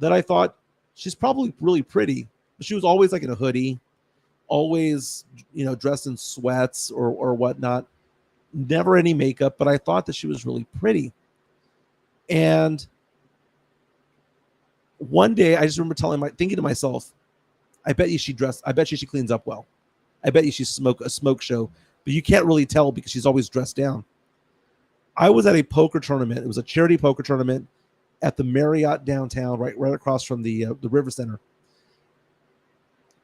that I thought she's probably really pretty, but she was always like in a hoodie, always dressed in sweats or whatnot. Never any makeup, but I thought that she was really pretty. And one day I just remember thinking to myself, I bet you she cleans up well. I bet you she's a smoke show, but you can't really tell because she's always dressed down. I was at a poker tournament. It was a charity poker tournament at the Marriott downtown, right across from the River Center.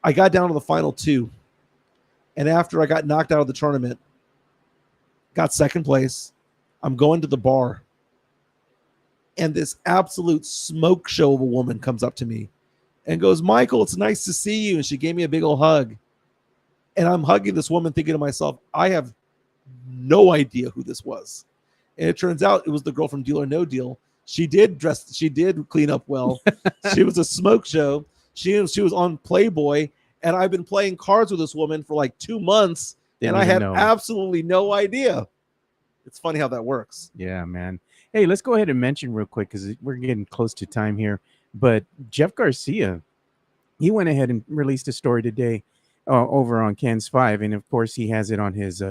I got down to the final 2, and after I got knocked out of the tournament, got second place. I'm going to the bar, and this absolute smoke show of a woman comes up to me and goes, "Michael, it's nice to see you." And she gave me a big old hug. And I'm hugging this woman thinking to myself, I have no idea who this was. And it turns out it was the girl from Deal or No Deal. She did clean up well. She was a smoke show. She was on Playboy, and I've been playing cards with this woman for like 2 months. Didn't and I even had know. absolutely no idea. It's funny how that works. Yeah, man. Hey, let's go ahead and mention real quick because we're getting close to time here. But Jeff Garcia, he went ahead and released a story today over on Ken's 5. And, of course, he has it on his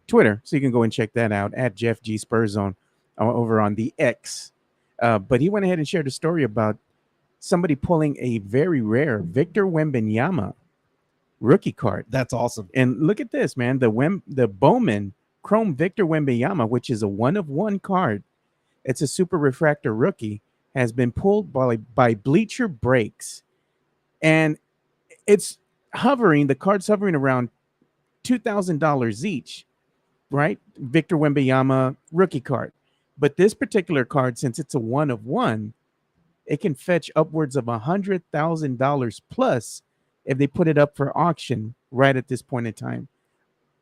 Twitter. So you can go and check that out at Jeff G. Spurzone over on the X. But he went ahead and shared a story about somebody pulling a very rare Victor Wembanyama rookie card. That's awesome. And look at this, man. The Bowman Chrome Victor Wembanyama, which is a 1-of-1 card. It's a super refractor rookie, has been pulled by Bleacher Breaks. And it's the card's hovering around $2,000 each, right? Victor Wembanyama rookie card. But this particular card, since it's a 1-of-1, it can fetch upwards of $100,000 plus if they put it up for auction right at this point in time.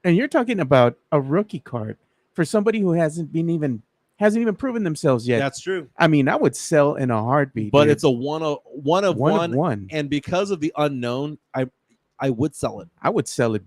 And you're talking about a rookie card for somebody who hasn't even proven themselves yet. That's true. I mean, I would sell in a heartbeat. But dude. it's a one of one. One. And because of the unknown, I would sell it. I would sell it.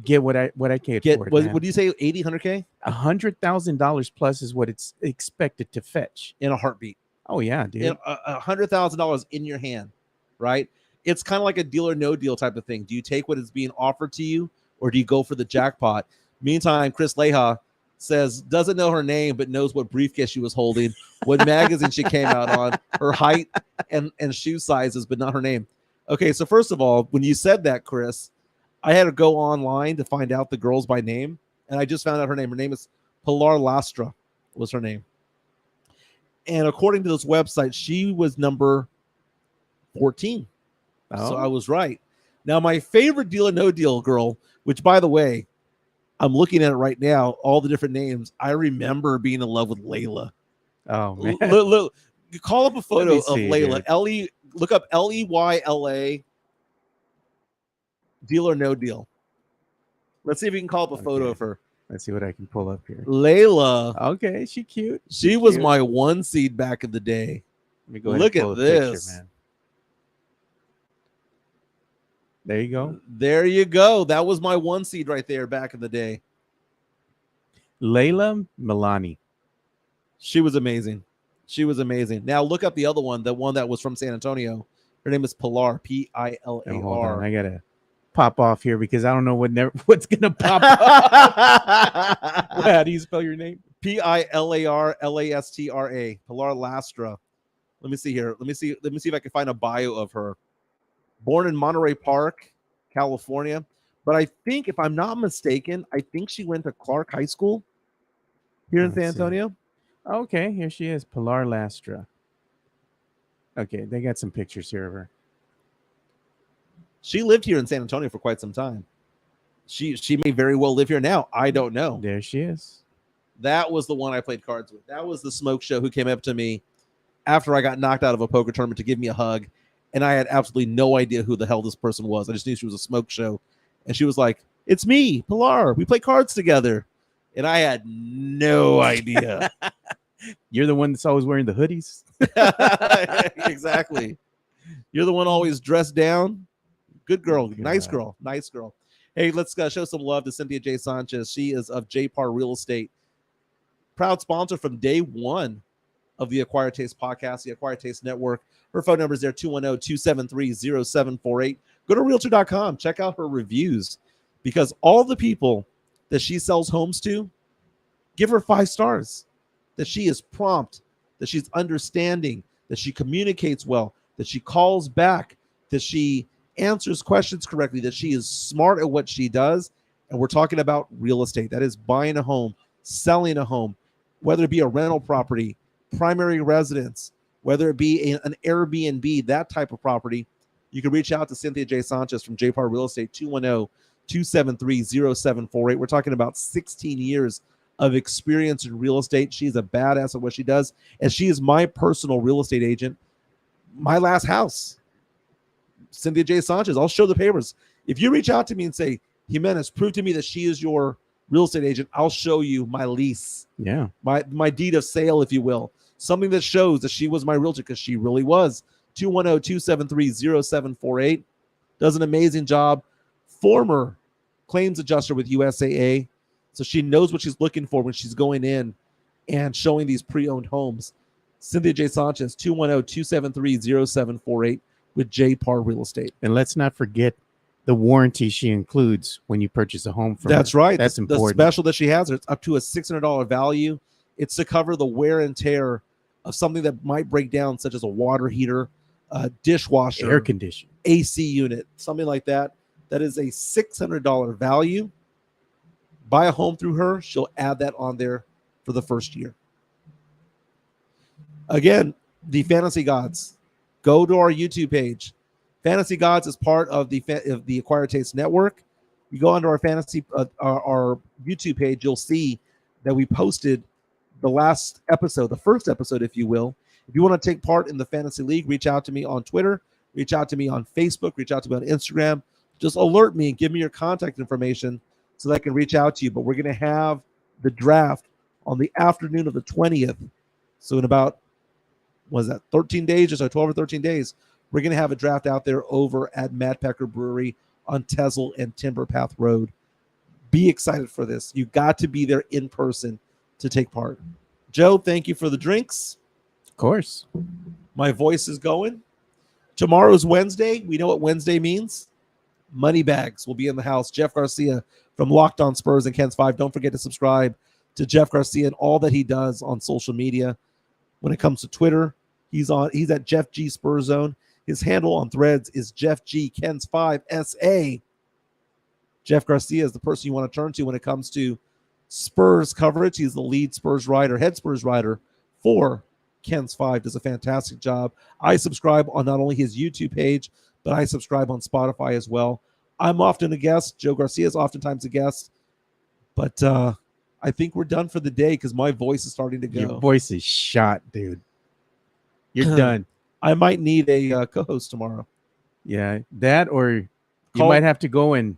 Get what I paid Get for it. what do you say? 80, 100K $100,000 plus is what it's expected to fetch in a heartbeat. Oh yeah, dude. In $100,000 in your hand, right? It's kind of like a deal or no deal type of thing. Do you take what is being offered to you, or do you go for the jackpot? Meantime, Chris Leha says doesn't know her name but knows what briefcase she was holding, what magazine she came out on, her height and shoe sizes, but not her name. Okay, so first of all, when you said that, Chris, I had to go online to find out the girls by name, and I just found out her name. Her name is Pilar Lastra, was her name. And according to this website, she was number 14. So I was right. Now, my favorite deal or no deal girl, which, by the way, I'm looking at it right now, all the different names. I remember being in love with Layla. Oh, man. Look, call up a photo of Layla. Dude. Look up Leyla. Deal or no deal. Let's see if we can call up a photo of her. Let's see what I can pull up here. Layla. Okay, she cute. She was my 1 seed back in the day. Let me go ahead Look and pull at a this. picture, man. There you go. There you go. That was my 1 seed right there back in the day. Layla Milani. She was amazing. She was amazing. Now look up the other one, the one that was from San Antonio. Her name is Pilar, Pilar. Oh, hold on. I gotta pop off here because I don't know what's gonna pop up. How do you spell your name? Pilar Pilar Lastra. Let me see here. Let me see if I can find a bio of her. Born in Monterey Park, California. But I think, if I'm not mistaken, I think she went to Clark High School here in San Antonio. Okay, here she is, Pilar Lastra. Okay, they got some pictures here of her. She lived here in San Antonio for quite some time. She may very well live here now. I don't know. There she is. That was the one I played cards with. That was the smoke show who came up to me after I got knocked out of a poker tournament to give me a hug. And I had absolutely no idea who the hell this person was. I just knew she was a smoke show. And she was like, "It's me, Pilar. We play cards together." And I had no idea. You're the one that's always wearing the hoodies. Exactly. You're the one always dressed down. Good girl. Nice girl. Nice girl. Hey, let's show some love to Cynthia J. Sanchez. She is of J-Par Real Estate. Proud sponsor from day one of the Acquired Taste podcast, the Acquired Taste Network. Her phone number is there, 210-273-0748. Go to Realtor.com. Check out her reviews, because all the people that she sells homes to give her 5 stars, that she is prompt, that she's understanding, that she communicates well, that she calls back, that she answers questions correctly, that she is smart at what she does. And we're talking about real estate. That is buying a home, selling a home, whether it be a rental property, primary residence, whether it be an Airbnb, that type of property. You can reach out to Cynthia J. Sanchez from J-Par Real Estate, 210-273-0748. We're talking about 16 years of experience in real estate. She's a badass at what she does, and she is my personal real estate agent. My last house, Cynthia J. Sanchez. I'll show the papers. If you reach out to me and say, "Jimenez, prove to me that she is your real estate agent," I'll show you my lease. Yeah. My deed of sale, if you will. Something that shows that she was my realtor, because she really was. 210-273-0748. Does an amazing job. Former claims adjuster with USAA. So she knows what she's looking for when she's going in and showing these pre-owned homes. Cynthia J. Sanchez, 210-273-0748 with J-Par Real Estate. And let's not forget the warranty she includes when you purchase a home from That's her. right. That's important. The special that she has, it's up to a $600 value. It's to cover the wear and tear of something that might break down, such as a water heater, a dishwasher, air conditioner, AC unit, something like that. That is a $600 value. Buy a home through her. She'll add that on there for the first year. Again, the Fantasy Gods. Go to our YouTube page. Fantasy Gods is part of the Acquired Taste Network. You go onto our our YouTube page, you'll see that we posted the last episode, the first episode, if you will. If you want to take part in the Fantasy League, reach out to me on Twitter, reach out to me on Facebook, reach out to me on Instagram. Just alert me and give me your contact information so that I can reach out to you. But we're going to have the draft on the afternoon of the 20th. So in about, 13 days or so, 12 or 13 days, we're going to have a draft out there over at Matt Pecker Brewery on Tezel and Timber Path Road. Be excited for this. You got to be there in person to take part. Joe, thank you for the drinks. Of course. My voice is going. Tomorrow's Wednesday. We know what Wednesday means. Money bags will be in the house. Jeff Garcia from Locked On Spurs and Ken's 5. Don't forget to subscribe to Jeff Garcia and all that he does on social media. When it comes to Twitter, he's at Jeff G Spurs Zone. His handle on Threads is Jeff G Ken's 5 SA. Jeff Garcia is the person you want to turn to when it comes to Spurs coverage. He's the lead Spurs writer, head Spurs writer for Ken's 5. Does a fantastic job. I subscribe on not only his YouTube page, but I subscribe on Spotify as well. I'm often a guest. Joe Garcia is oftentimes a guest. But I think we're done for the day because my voice is starting to go. Your voice is shot, dude. You're done. I might need a co-host tomorrow. Yeah, that or you Call- might have to go and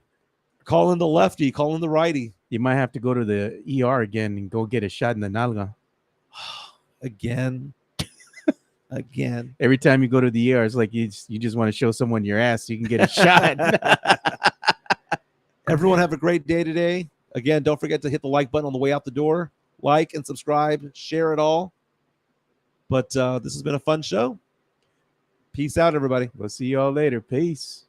Call in the lefty, call in the righty. you might have to go to the ER again and go get a shot in the nalga. Again. Again. Every time you go to the ER, it's like you just want to show someone your ass so you can get a shot. Everyone have a great day today. Again, don't forget to hit the like button on the way out the door. Like and subscribe. Share it all. But this has been a fun show. Peace out, everybody. We'll see you all later. Peace.